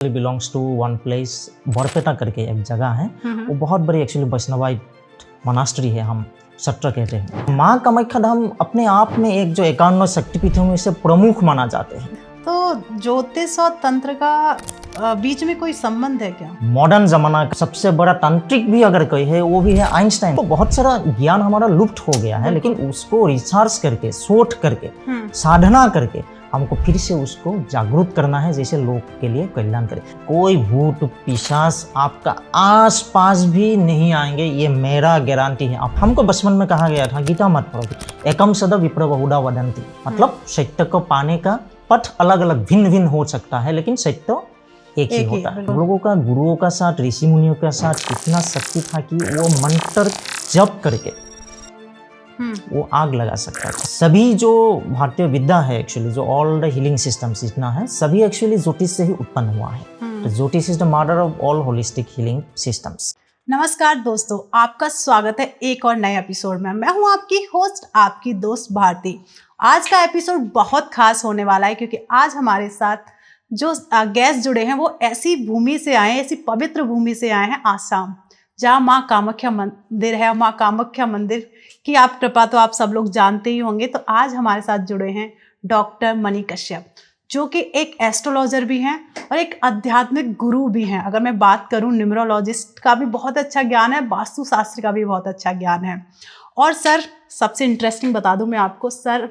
Belongs to one place Barpeta करके एक जगह है। वो बहुत बड़ी एक्चुअली वैष्णवाइट मोनास्ट्री है, हम सट्रा कहते हैं। माँ कामाख्या धाम अपने आप में एक जो 51 शक्तिपीठों में से प्रमुख माना जाते हैं। तो ज्योतिष और तंत्र का बीच में कोई संबंध है क्या? मॉडर्न जमाना का सबसे बड़ा तांत्रिक भी अगर कोई है वो भी है आइंस्टाइन। तो बहुत सारा ज्ञान हमारा लुप्त हो गया है, लेकिन उसको रिसर्च करके शोध करके साधना करके हमको फिर से उसको जागरूक करना है, जैसे लोग के लिए कल्याण करे। कोई भूत पिशाच आपका आस पास भी नहीं आएंगे, ये मेरा गारंटी है। अब हमको बचपन में कहा गया था गीता मत पढ़ो, एकम सद विप्र बहुधा वदंती, मतलब सत्य को पाने का पथ अलग अलग भिन्न भिन्न हो सकता है, लेकिन सत्य एक ही होता है। हम लोगों का गुरुओं का साथ, ऋषि मुनियों का साथ इतना शक्ति था कि वो मंत्र जप करके वो आग लगा सकता है। सभी जो भारतीय विद्या है एक्चुअली, जो ऑल द हीलिंग सिस्टम्स जितना है, सभी एक्चुअली ज्योतिष से ही उत्पन्न हुआ है। तो ज्योतिष is the mother of all holistic healing systems. नमस्कार दोस्तों, आपका स्वागत है एक और नए एपिसोड में। मैं हूं आपकी होस्ट, आपकी दोस्त भारती। आज का एपिसोड बहुत खास होने वाला है, क्योंकि आज हमारे साथ जो गेस्ट जुड़े हैं वो ऐसी भूमि से आए हैं, ऐसी पवित्र भूमि से आए हैं, आसाम, जहाँ माँ कामाख्या मंदिर है। माँ कामाख्या मंदिर की आप कृपा तो आप सब लोग जानते ही होंगे। तो आज हमारे साथ जुड़े हैं डॉक्टर मणि कश्यप, जो कि एक एस्ट्रोलॉजर भी हैं और एक आध्यात्मिक गुरु भी हैं। अगर मैं बात करूं, न्यूमरोलॉजिस्ट का भी बहुत अच्छा ज्ञान है, वास्तुशास्त्र का भी बहुत अच्छा ज्ञान है। और सर, सबसे इंटरेस्टिंग बता दूं मैं आपको, सर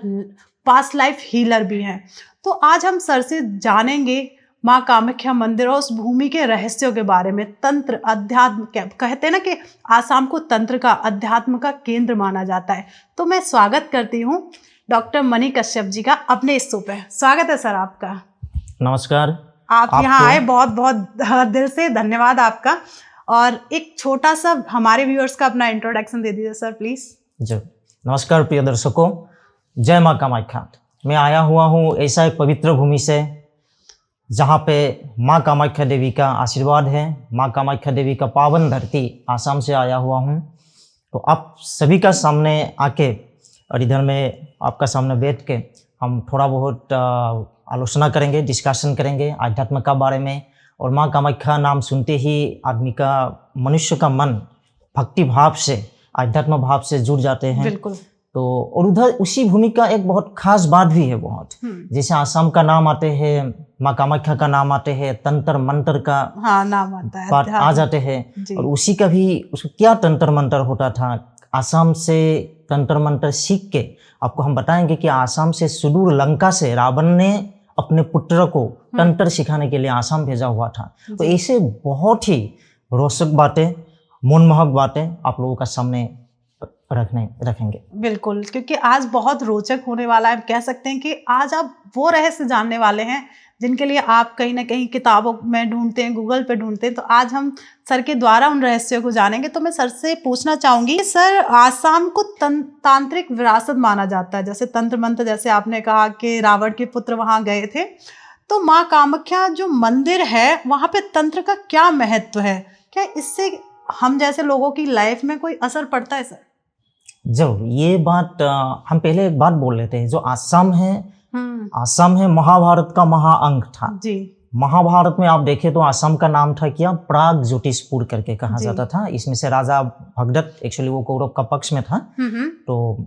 पास्ट लाइफ हीलर भी हैं। तो आज हम सर से जानेंगे माँ कामाख्या मंदिर और उस भूमि के रहस्यों के बारे में। तंत्र, अध्यात्म, कहते हैं ना कि आसाम को तंत्र का, अध्यात्म का केंद्र माना जाता है। तो मैं स्वागत करती हूँ डॉक्टर मणि कश्यप जी का अपने इस शो पे। स्वागत है सर आपका। नमस्कार। आप यहाँ आए, बहुत बहुत दिल से धन्यवाद आपका। और एक छोटा सा हमारे व्यूअर्स का अपना इंट्रोडक्शन दे दीजिए सर, प्लीज। जी, नमस्कार प्रिय दर्शकों, जय माँ कामाख्या। मैं आया हुआ हूँ ऐसा एक पवित्र भूमि से जहाँ पे माँ कामाख्या देवी का आशीर्वाद है। माँ कामाख्या देवी का पावन धरती आसाम से आया हुआ हूँ। तो आप सभी का सामने आके और इधर में आपका सामने बैठ के हम थोड़ा बहुत आलोचना करेंगे, डिस्कशन करेंगे आध्यात्म का बारे में। और माँ कामाख्या नाम सुनते ही आदमी का, मनुष्य का मन भक्ति भाव से, आध्यात्म भाव से जुड़ जाते हैं। बिल्कुल। तो और उधर उसी भूमि का एक बहुत खास बात भी है बहुत, जैसे आसाम का नाम आते हैं, माँ कामाख्या का नाम आते हैं, तंत्र मंत्र का नाम आता है, बात आ जाते हैं। और उसी का भी, उसको क्या तंत्र मंत्र होता था, आसाम से तंत्र मंत्र सीख के आपको हम बताएंगे कि आसाम से सुदूर लंका से रावण ने अपने पुत्र को तंत्र सिखाने के लिए आसाम भेजा हुआ था। तो ऐसे बहुत ही रोचक बातें, मनमोहक बातें आप लोगों का सामने रखेंगे। बिल्कुल, क्योंकि आज बहुत रोचक होने वाला है। कह सकते हैं कि आज आप वो रहस्य जानने वाले हैं जिनके लिए आप कहीं ना कहीं किताबों में ढूंढते हैं, गूगल पे ढूंढते हैं। तो आज हम सर के द्वारा उन रहस्यों को जानेंगे। तो मैं सर से पूछना चाहूंगी, सर आसाम को तांत्रिक विरासत माना जाता है, जैसे तंत्र मंत्र, जैसे आपने कहा कि रावण के पुत्र वहां गए थे। तो माँ कामाख्या जो मंदिर है, वहां पे तंत्र का क्या महत्व है? क्या इससे हम जैसे लोगों की लाइफ में कोई असर पड़ता है सर? जरूर। ये बात हम पहले एक बात बोल लेते हैं। जो आसाम है, आसाम है महाभारत का महाअंग था जी। महाभारत में आप देखें तो आसाम का नाम था क्या, प्राग ज्योतिषपुर करके कहा जाता था। इसमें से राजा भगदत्त, एक्चुअली वो कौरव का पक्ष में था, तो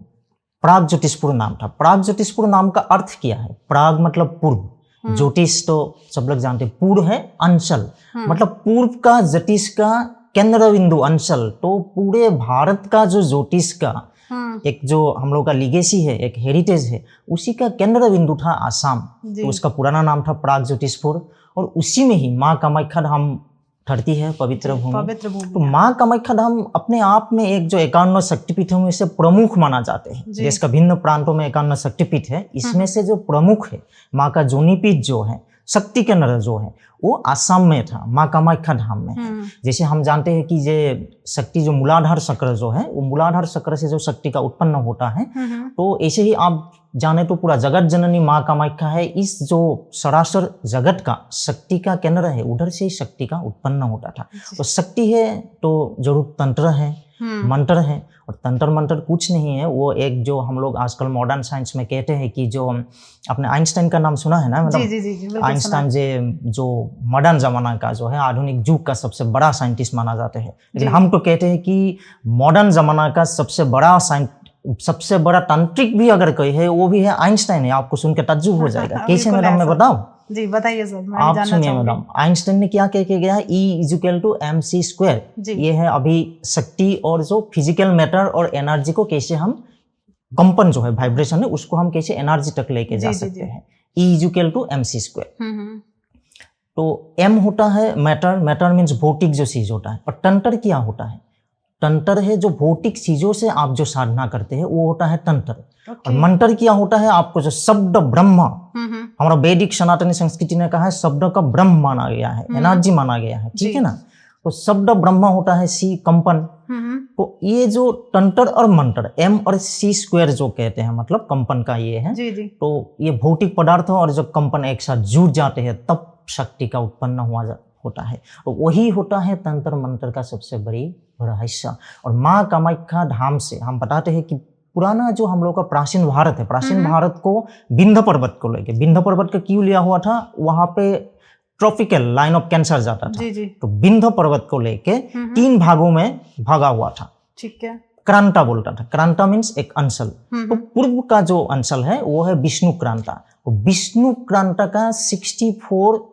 प्राग ज्योतिषपुर नाम था। प्राग ज्योतिषपुर नाम का अर्थ क्या है? प्राग मतलब पूर्व, ज्योतिष तो सब लोग जानते हैं, पूर्व है अंचल, मतलब पूर्व का ज्योतिष का केंद्र बिंदु अंचल। तो पूरे भारत का जो ज्योतिष का एक जो हम लोग का लिगेसी है, एक हेरिटेज है, उसी का केंद्र बिंदु था आसाम। तो उसका पुराना नाम था प्राग ज्योतिषपुर। और उसी में ही माँ कामाख्या धाम ठहरती है, पवित्र भूमि। तो माँ कामाख्या धाम अपने आप में एक जो 51 शक्तिपीठों में से प्रमुख माना जाते हैं। देश का भिन्न प्रांतों में 51 शक्तिपीठ है, इसमें से जो प्रमुख है, माँ का जोनीपीठ जो है, शक्ति केंद्र जो है, वो आसाम में था, माँ कामाख्या धाम में। जैसे हम जानते हैं कि ये शक्ति जो मूलाधार चक्र जो है, वो मूलाधार चक्र से जो शक्ति का उत्पन्न होता है। तो ऐसे ही आप जाने तो पूरा जगत जननी माँ कामाख्या है, इस जो सरासर जगत का शक्ति का केंद्र है, उधर से ही शक्ति का उत्पन्न होता था। तो शक्ति है तो जरूर तंत्र है, मंत्र है। और तंत्र मंत्र कुछ नहीं है, वो एक जो हम लोग आजकल मॉडर्न साइंस में कहते हैं कि जो आपने आइंस्टाइन का नाम सुना है ना, जी जी जी बिल्कुल आइंस्टाइन जो मॉडर्न जमाना का जो है आधुनिक युग का सबसे बड़ा साइंटिस्ट माना जाते हैं, लेकिन हम तो कहते हैं कि मॉडर्न जमाना का सबसे बड़ा तांत्रिक भी अगर कोई है वो भी है आइंस्टाइन है। आपको सुन के ताज्जुब हो जाएगा। कैसे मैडम, मैं बताऊं? जी बताइए सर, मैं आप जानना सुनिए चाहूंगी। मैडम, आइंस्टाइन ने क्या कह के गया है, E=mc²। ये है अभी शक्ति और जो फिजिकल मैटर और एनर्जी को कैसे हम कंपन जो है वाइब्रेशन है उसको हम कैसे एनर्जी तक लेके जा सकते हैं। E=mc²। तो M होता है मैटर, मैटर मीन्स भौतिक जो चीज होता है। और तंत्र क्या होता है? तंत्र है जो भौतिक चीजों से आप जो साधना करते हैं वो होता है तंत्र। और मंत्र क्या होता है? आपको जो शब्द ब्रह्म, हमारा वैदिक सनातनी संस्कृति ने कहा है शब्द का ब्रह्म माना गया है, एनर्जी माना गया है, ठीक है ना। तो शब्द ब्रह्म होता है सी कंपन। तो ये जो तंत्र और मंत्र M और C² जो कहते हैं मतलब कंपन का ये है। तो ये भौतिक पदार्थ और जो कंपन एक साथ जुड़ जाते हैं तब शक्ति का उत्पन्न होता है। तो वही होता है तंत्र मंत्र का सबसे बड़ी रहस्य। और माँ कामाख्या धाम से हम बताते हैं कि पुराना जो हम लोग का प्राचीन भारत है, प्राचीन भारत को विंध्य पर्वत को लेके, विंध्य पर्वत का क्यों लिया हुआ था? वहां पे ट्रॉपिकल लाइन ऑफ कैंसर जाता था। तो विंध्य पर्वत को लेके 3 भागों में भागा हुआ था। ठीक है। क्रांता बोलता था। क्रांता मीन्स एक अंचल। तो पूर्व का जो अंचल है वो है विष्णु क्रांता। तो विष्णु क्रांता का 64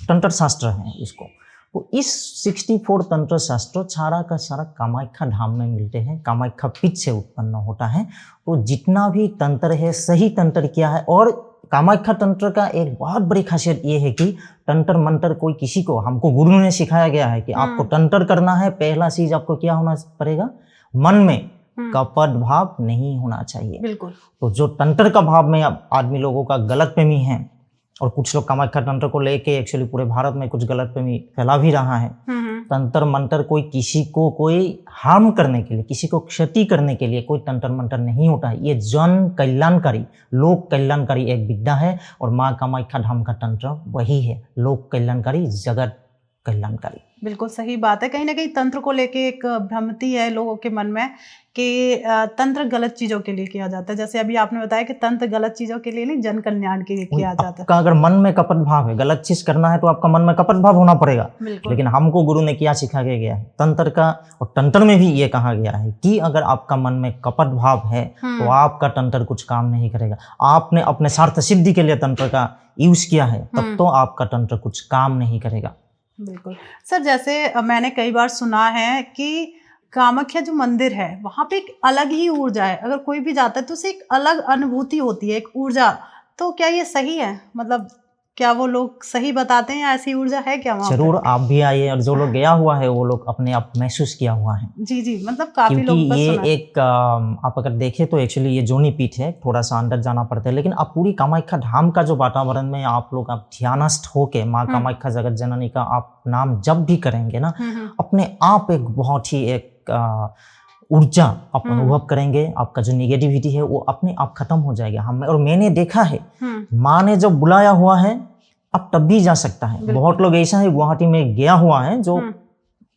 तंत्र शास्त्र है इसको। तो इस 64 तंत्र शास्त्र सारा का सारा कामाख्या धाम में मिलते हैं, कामाख्या पीठ से उत्पन्न होता है। तो जितना भी तंत्र है, सही तंत्र क्या है? और कामाख्या तंत्र का एक बहुत बड़ी खासियत ये है कि तंत्र मंत्र कोई किसी को, हमको गुरु ने सिखाया गया है कि आपको तंत्र करना है, पहला चीज आपको क्या होना पड़ेगा? मन में कपट भाव नहीं होना चाहिए। बिल्कुल। तो जो तंत्र का भाव में आदमी लोगों का गलतफहमी है, और कुछ लोग कामाख्या तंत्र को लेके एक्चुअली पूरे भारत में कुछ गलतफहमी फैला भी रहा है। तंत्र मंत्र कोई किसी को कोई हार्म करने के लिए, किसी को क्षति करने के लिए कोई तंत्र मंत्र नहीं होता है। ये जन कल्याणकारी, लोक कल्याणकारी एक विद्या है। और माँ कामाख्या धाम का तंत्र वही है, लोक कल्याणकारी, जगत कल्याणकारी। बिल्कुल सही बात है। कहीं ना कहीं तंत्र को लेके एक भ्रमिति है लोगों के मन में कि तंत्र गलत चीजों के लिए किया जाता है। जैसे अभी आपने बताया कि तंत्र गलत चीजों के लिए नहीं, जन कल्याण के लिए किया जाता है। अगर मन में कपट भाव है, गलत चीज करना है तो आपका मन में कपट भाव होना पड़ेगा। लेकिन हमको गुरु ने क्या सिखाया गया है तंत्र का, और तंत्र में भी ये कहा गया है कि अगर आपका मन में कपट भाव है तो आपका तंत्र कुछ काम नहीं करेगा। आपने अपने स्वार्थ सिद्धि के लिए तंत्र का यूज किया है तब तो आपका तंत्र कुछ काम नहीं करेगा। बिल्कुल सर, जैसे मैंने कई बार सुना है कि कामाख्या जो मंदिर है वहाँ पे एक अलग ही ऊर्जा है, अगर कोई भी जाता है तो उसे एक अलग अनुभूति होती है, एक ऊर्जा। तो क्या ये सही है? मतलब क्या वो लोग सही बताते हैं या ऐसी ऊर्जा है क्या वहाँ? जरूर आप भी आइए, और जो लोग गया हुआ है वो लोग अपने आप महसूस किया हुआ है। जी जी, मतलब काफी लोग ये एक आप अगर देखें तो एक्चुअली ये जोनी पीठ है, थोड़ा सा अंदर जाना पड़ता है। लेकिन आप पूरी कामाख्या धाम का जो वातावरण में आप लोग आप ध्यानस्थ होके माँ कामाख्या जगत जननी का आप नाम जब भी करेंगे ना, अपने आप एक बहुत ही एक ऊर्जा आप अनुभव करेंगे। आपका जो निगेटिविटी है वो अपने आप खत्म हो जाएगा। और मैंने देखा है माँ ने जब बुलाया हुआ है अब तब भी जा सकता है। बहुत लोग ऐसा है गुवाहाटी में गया हुआ है जो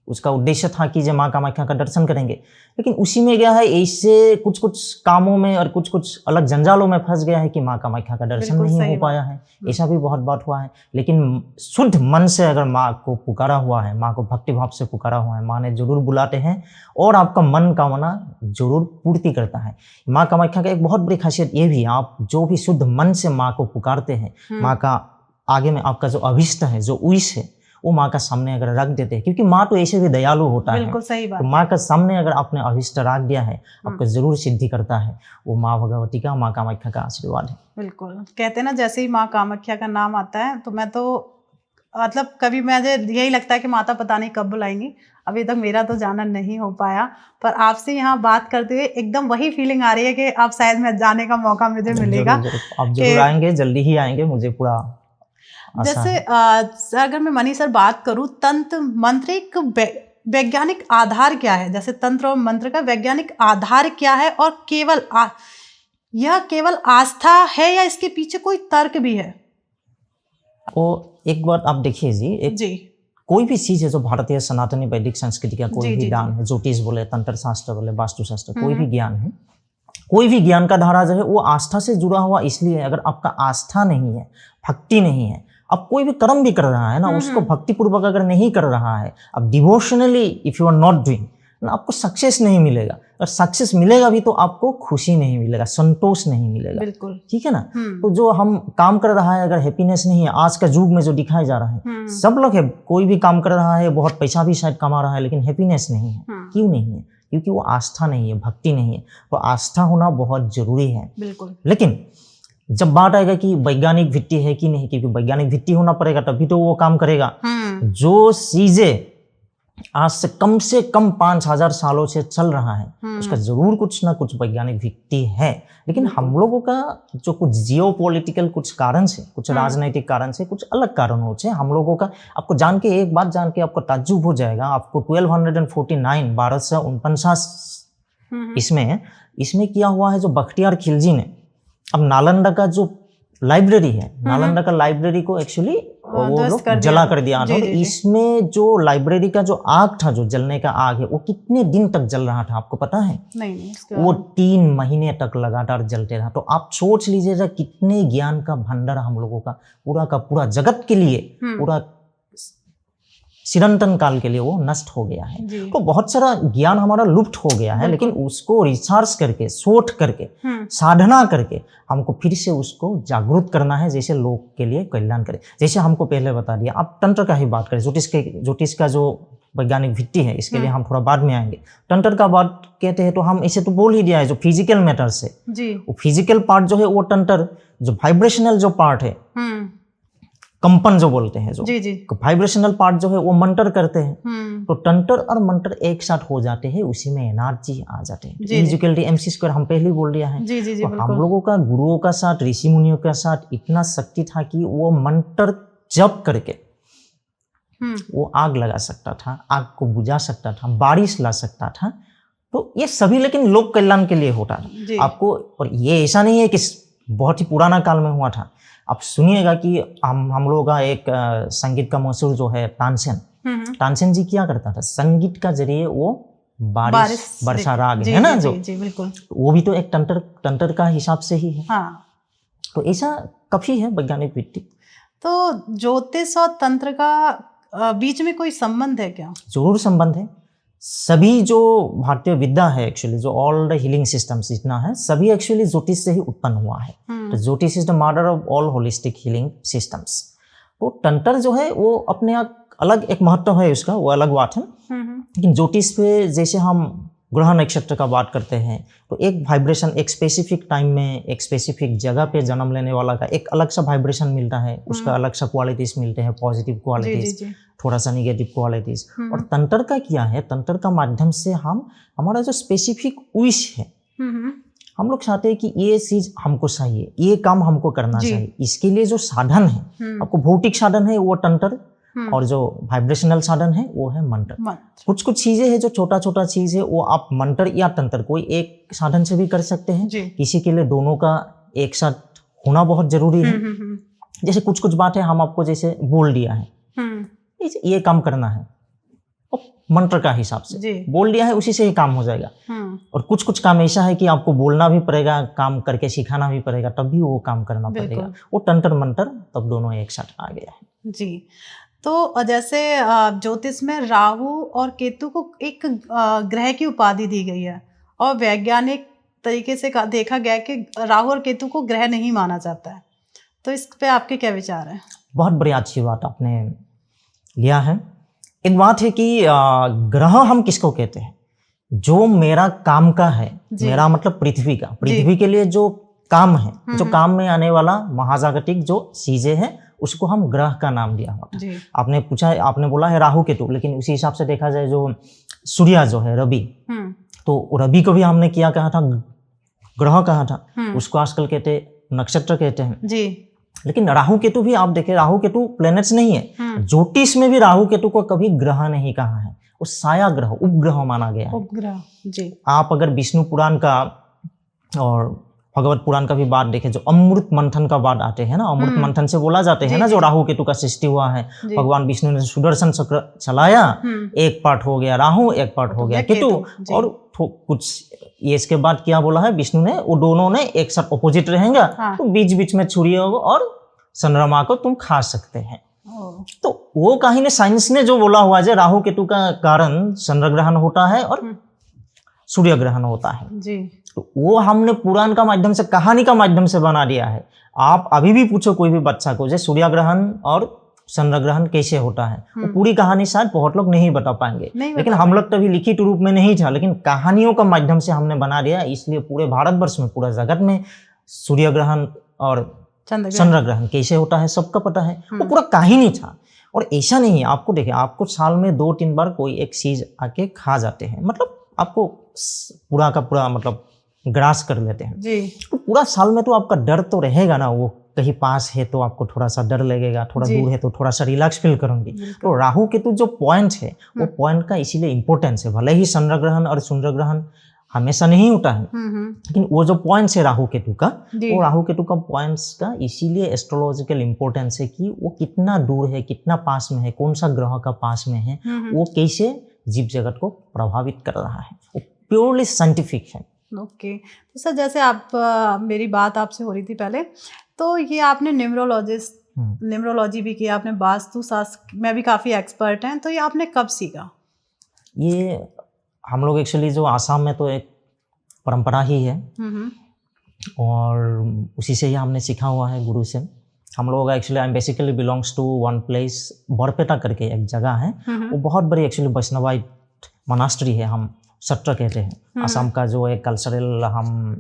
उसका उद्देश्य था कि जब माँ कामाख्या का दर्शन करेंगे, लेकिन उसी में गया है ऐसे कुछ कुछ कामों में और कुछ कुछ अलग जंजालों में फंस गया है कि माँ कामाख्या का दर्शन नहीं हो पाया है। ऐसा भी बहुत बात हुआ है। लेकिन शुद्ध मन से अगर माँ को पुकारा हुआ है, माँ को भक्ति भाव से पुकारा हुआ है, माँ ने जरूर बुलाते हैं और आपका मन कामना जरूर पूर्ति करता है। माँ कामाख्या का एक बहुत बड़ी खासियत ये भी, आप जो भी शुद्ध मन से माँ को पुकारते हैं, माँ का आगे में आपका जो अभिष्ट है, जो विश है, वो माँ का सामने अगर रख देते हैं, क्योंकि माँ तो ऐसे भी दयालु होता है। बिल्कुल सही बात। तो माँ का सामने अगर आपने अभिष्ट रख दिया है, आपको जरूर सिद्धि करता है। वो माँ भगवती का, माँ कामाख्या का आशीर्वाद है। बिल्कुल, कहते हैं ना जैसे ही माँ कामाख्या का नाम आता है तो मैं तो मतलब कभी मुझे यही लगता है कि माता पता नहीं कब बुलाएंगी। अभी तक मेरा तो जाना नहीं हो पाया, पर आपसे यहाँ बात करते हुए एकदम वही फीलिंग आ रही है कि अब शायद मैं जाने का मौका मुझे मिलेगा। आप जरूर आएंगे, जल्दी ही आएंगे, मुझे पूरा जैसे अगर मैं मनी सर बात करूं, तंत्र मंत्र एक वैज्ञानिक आधार क्या है? जैसे तंत्र और मंत्र का वैज्ञानिक आधार क्या है, और यह केवल आस्था है या इसके पीछे कोई तर्क भी है? वो एक बात आप देखिए जी, कोई भी चीज है जो भारतीय सनातनी वैदिक संस्कृति का कोई जी, भी जी, ज्ञान है, ज्योतिष बोले, तंत्र शास्त्र बोले, वास्तु शास्त्र, कोई भी ज्ञान है, कोई भी ज्ञान का धारा जो है वो आस्था से जुड़ा हुआ इसलिए है। अगर आपका आस्था नहीं है, भक्ति नहीं है, अब कोई भी कर्म भी कर रहा है ना, उसको भक्ति पूर्वक अगर नहीं कर रहा है, अब devotionally if you are not doing, आपको सक्सेस नहीं मिलेगा। और सक्सेस मिलेगा भी तो आपको खुशी नहीं मिलेगा, संतोष नहीं मिलेगा। बिल्कुल। ठीक है ना। तो जो हम काम कर रहा है, अगर हैप्पीनेस नहीं है, आज का युग में जो दिखाया जा रहा है, सब लोग है, कोई भी काम कर रहा है, बहुत पैसा भी शायद कमा रहा है, लेकिन हैप्पीनेस नहीं है। क्यों नहीं है? क्योंकि वो आस्था नहीं है, भक्ति नहीं है। तो आस्था होना बहुत जरूरी है। बिल्कुल। लेकिन जब बात आएगा कि वैज्ञानिक भित्ति है कि नहीं, क्योंकि वैज्ञानिक भित्ति होना पड़ेगा तभी तो वो काम करेगा। जो चीजें आज से कम 5000 सालों से चल रहा है, उसका जरूर कुछ ना कुछ वैज्ञानिक भित्ति है। लेकिन हम लोगों का जो कुछ जियो पॉलिटिकल कुछ कारण से, कुछ राजनीतिक कारण से, कुछ अलग कारणों से हम लोगों का, आपको जान के, एक बात जान के आपको ताज्जुब हो जाएगा। आपको 1249 1249 इसमें किया हुआ है जो बख्तियार खिलजी ने, अब नालंदा का जो लाइब्रेरी है, नालंदा का लाइब्रेरी को एक्चुअली वो लोग जला कर दिया। तो इसमें जो लाइब्रेरी का जो आग था, जो जलने का आग है, वो कितने दिन तक जल रहा था आपको पता है? नहीं। वो 3 महीने तक लगातार जलते रहा। तो आप सोच लीजिएगा कितने ज्ञान का भंडार हम लोगों का पूरा जगत के लिए, पूरा चिरंतन काल के लिए वो नष्ट हो गया है। तो बहुत सारा ज्ञान हमारा लुप्त हो गया है, लेकिन उसको रिसर्च करके, शोध करके, साधना करके हमको फिर से उसको जागरूक करना है, जैसे लोग के लिए कल्याण करे। जैसे हमको पहले बता दिया, आप तंत्र का ही बात करें, ज्योतिष का जो वैज्ञानिक भित्ति है, इसके लिए हम थोड़ा बाद में आएंगे। तंत्र का बात कहते हैं तो हम इसे तो बोल ही दिया है, जो फिजिकल मैटर्स है, वो फिजिकल पार्ट जो है वो तंत्र, जो वाइब्रेशनल जो पार्ट है, कंपन जो बोलते हैं, जो वाइब्रेशनल पार्ट जो है वो मंत्र करते हैं। तो तंत्र और मंत्र एक साथ हो जाते हैं, उसी में एनर्जी आ जाते हैं। इक्वलिटी MC² हम पहले ही बोल दिया है। तो हम लोगों का गुरुओं का साथ, ऋषि मुनियों का साथ इतना शक्ति था कि वो मंत्र जप करके वो आग लगा सकता था, आग को बुझा सकता था, बारिश ला सकता था। तो ये सभी लेकिन लोक कल्याण के लिए होता था आपको। और ये ऐसा नहीं है कि बहुत ही पुराना काल में हुआ था। आप सुनिएगा कि हम लोगों का एक संगीत का मशहूर जो है तानसेन जी क्या करता था, संगीत का जरिए वो बारिश वर्षा राग है ना, जो बिल्कुल, वो भी तो एक तंत्र का हिसाब से ही है। तो ऐसा काफी है वैज्ञानिक भित्ति। तो ज्योतिष और तंत्र का बीच में कोई संबंध है क्या? जरूर संबंध है। सभी जो भारतीय विद्या है, एक्चुअली जो ऑल द हीलिंग सिस्टम्स जितना है, सभी एक्चुअली ज्योतिष से ही उत्पन्न हुआ है। तो ज्योतिष is the mother of all holistic healing systems. तो तंत्र जो है वो अपने आप अलग एक महत्व है उसका, वो अलग बात है। लेकिन ज्योतिष पे जैसे हम ग्रह नक्षत्र का बात करते हैं, तो एक वाइब्रेशन एक स्पेसिफिक टाइम में एक स्पेसिफिक जगह पे जन्म लेने वाला का एक अलग सा वाइब्रेशन मिलता है, उसका अलग सा क्वालिटीज मिलते हैं, पॉजिटिव क्वालिटीज, थोड़ा सा निगेटिव क्वालिटीज। और तंत्र का क्या है, तंत्र का माध्यम से हम हमारा जो स्पेसिफिक विश है, हम लोग चाहते हैं कि ये चीज हमको चाहिए, ये काम हमको करना चाहिए, इसके लिए जो साधन है, आपको भौतिक साधन है वो तंत्र, और जो वाइब्रेशनल साधन है वो है मंत्र। कुछ चीजें हैं जो छोटा चीज है, वो आप मंत्र या तंत्र कोई एक साधन से भी कर सकते हैं। किसी के लिए दोनों का एक साथ होना बहुत जरूरी है। जैसे कुछ बातें हम आपको जैसे बोल दिया है, ये काम करना है, मंत्र का हिसाब से बोल दिया है, उसी से ही काम हो जाएगा। और कुछ काम ऐसा है कि आपको बोलना भी पड़ेगा, काम करके सिखाना भी पड़ेगा, तब भी वो काम करना पड़ेगा। वो तंत्र मंत्र तब दोनों एक साथ आ गया है। जी। तो जैसे ज्योतिष में राहु और केतु को एक ग्रह की उपाधि दी गई है, और वैज्ञानिक तरीके से देखा गया कि राहु और केतु को ग्रह नहीं माना जाता है। तो इस पे आपके क्या विचार हैं? बहुत बड़ी अच्छी बात आपने लिया है। एक बात है कि ग्रह हम किसको कहते हैं? जो मेरा काम का है, मेरा मतलब पृथ्वी का, पृथ्वी के लिए जो काम है, जो काम में आने वाला महाजागतिक जो चीजें हैं, उसको हम ग्रह का नाम दिया हुआ था। आपने पूछा, आपने बोला है राहु केतु, लेकिन उसी हिसाब से देखा जाए जो सूर्य जो है रवि, तो रवि को भी हमने क्या कहा था, ग्रह कहा था। उसको आजकल कहते नक्षत्र कहते हैं जी। लेकिन राहु केतु भी आप देखें, राहु केतु प्लैनेट्स नहीं है। ज्योतिष में भी राहु केतु को कभी ग्रह नहीं कहा है, वो साया ग्रह, उपग्रह माना गया है। उपग्रह जी। आप अगर विष्णु पुराण का और भगवत पुराण का भी बात देखे, जो अमृत मंथन का बात आते हैं ना, अमृत मंथन से बोला जाते हैं ना, जो राहु केतु का सृष्टि हुआ है, भगवान विष्णु ने सुदर्शन चक्र चलाया, एक पार्ट हो गया राहु, एक पार्ट हो गया केतु, और कुछ ये इसके बाद क्या बोला है विष्णु ने, वो दोनों ने एक साथ अपोजिट रहेंगे, तो बीच बीच में छुरी होगा और चंद्रमा को तुम खा सकते हैं। तो वो कहीं ने साइंस ने जो बोला हुआ है, राहु केतु का कारण चंद्र ग्रहण होता है और सूर्य ग्रहण होता है जी। तो वो हमने पुराण का माध्यम से, कहानी का माध्यम से बना दिया है। आप अभी भी पूछो कोई भी बच्चा को, जैसे सूर्य ग्रहण और चंद्र ग्रहण कैसे होता है, वो पूरी कहानी शायद बहुत लोग नहीं बता पाएंगे, लेकिन हम लोग तभी लिखित रूप में नहीं था, लेकिन कहानियों का माध्यम से हमने बना दिया। इसलिए पूरे भारतवर्ष में, पूरा जगत में सूर्य ग्रहण और चंद्र ग्रहण कैसे होता है सबका पता है। वो पूरा कहानी था। और ऐसा नहीं है, आपको देखिए, आपको साल में 2-3 बार कोई एक चीज आके खा जाते हैं, मतलब आपको पूरा का पूरा मतलब ग्रास कर लेते हैं जी। तो पूरा साल में तो आपका डर तो रहेगा ना, वो कहीं पास है तो आपको थोड़ा सा डर लगेगा, थोड़ा दूर है तो थोड़ा सा रिलैक्स फील करूंगी। तो राहु केतु जो पॉइंट है, वो पॉइंट का इसीलिए इंपॉर्टेंस है। भले ही चंद्र ग्रहण और सूर्य ग्रहण हमेशा नहीं होता है, लेकिन वो जो पॉइंट्स है राहु केतु का, वो राहु केतु का पॉइंट्स का इसीलिए एस्ट्रोलॉजिकल इंपॉर्टेंस है कि वो कितना दूर है, कितना पास में है, कौन सा ग्रह का पास में है, वो कैसे जीव जगत को प्रभावित कर रहा है, वो प्योरली साइंटिफिक है। ओके तो सर, जैसे आप मेरी बात आपसे हो रही थी पहले, तो ये आपने न्यूमरोलॉजी भी किया, आपने वास्तु शास्त्र में भी काफ़ी एक्सपर्ट हैं, तो ये आपने कब सीखा? ये हम लोग एक्चुअली जो आसाम में तो एक परंपरा ही है, और उसी से ही हमने सीखा हुआ है गुरु से। हम लोग actually, I am basically belongs to one place, Barpeta करके एक जगह है, वो बहुत बड़ी एक्चुअली वैष्णवाइट मोनास्ट्री है, हम सत्र कहते हैं। असम का जो एक कल्चरल हम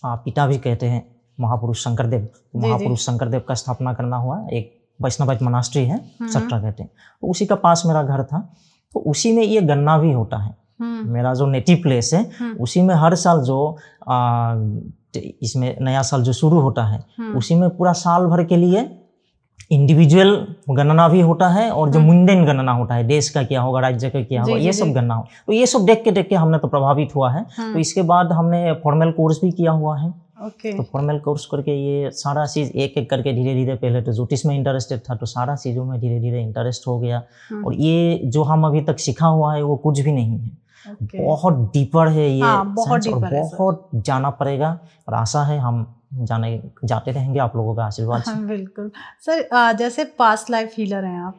पिता भी कहते हैं, महापुरुष शंकरदेव, महापुरुष शंकरदेव का स्थापना करना हुआ एक वैष्णवाइट मोनास्ट्री है, सत्र कहते हैं। तो उसी का पास मेरा घर था, तो उसी में ये गन्ना भी होता है। मेरा जो नेटिव प्लेस है, उसी में हर साल जो इसमें नया साल जो शुरू होता है, उसी में पूरा साल भर के लिए इंडिविजुअल गणना भी होता है, और जो मुंडेन गणना होता है, देश का क्या होगा, राज्य का क्या होगा, ये सब गणना हो। तो ये सब देख के हमने तो प्रभावित हुआ है। तो इसके बाद हमने फॉर्मल कोर्स भी किया हुआ है। तो फॉर्मल कोर्स करके ये सारा चीज एक एक करके धीरे धीरे, पहले तो ज्योतिष में इंटरेस्टेड था, तो सारा चीजों में धीरे धीरे इंटरेस्ट हो गया। और ये जो हम अभी तक सीखा हुआ है वो कुछ भी नहीं है, बहुत डीपर है ये, बहुत जाना पड़ेगा, और आशा है हम जाते रहेंगे आप लोगों का आशीर्वाद से। बिल्कुल सर, जैसे पास्ट लाइफ हीलर हैं आप,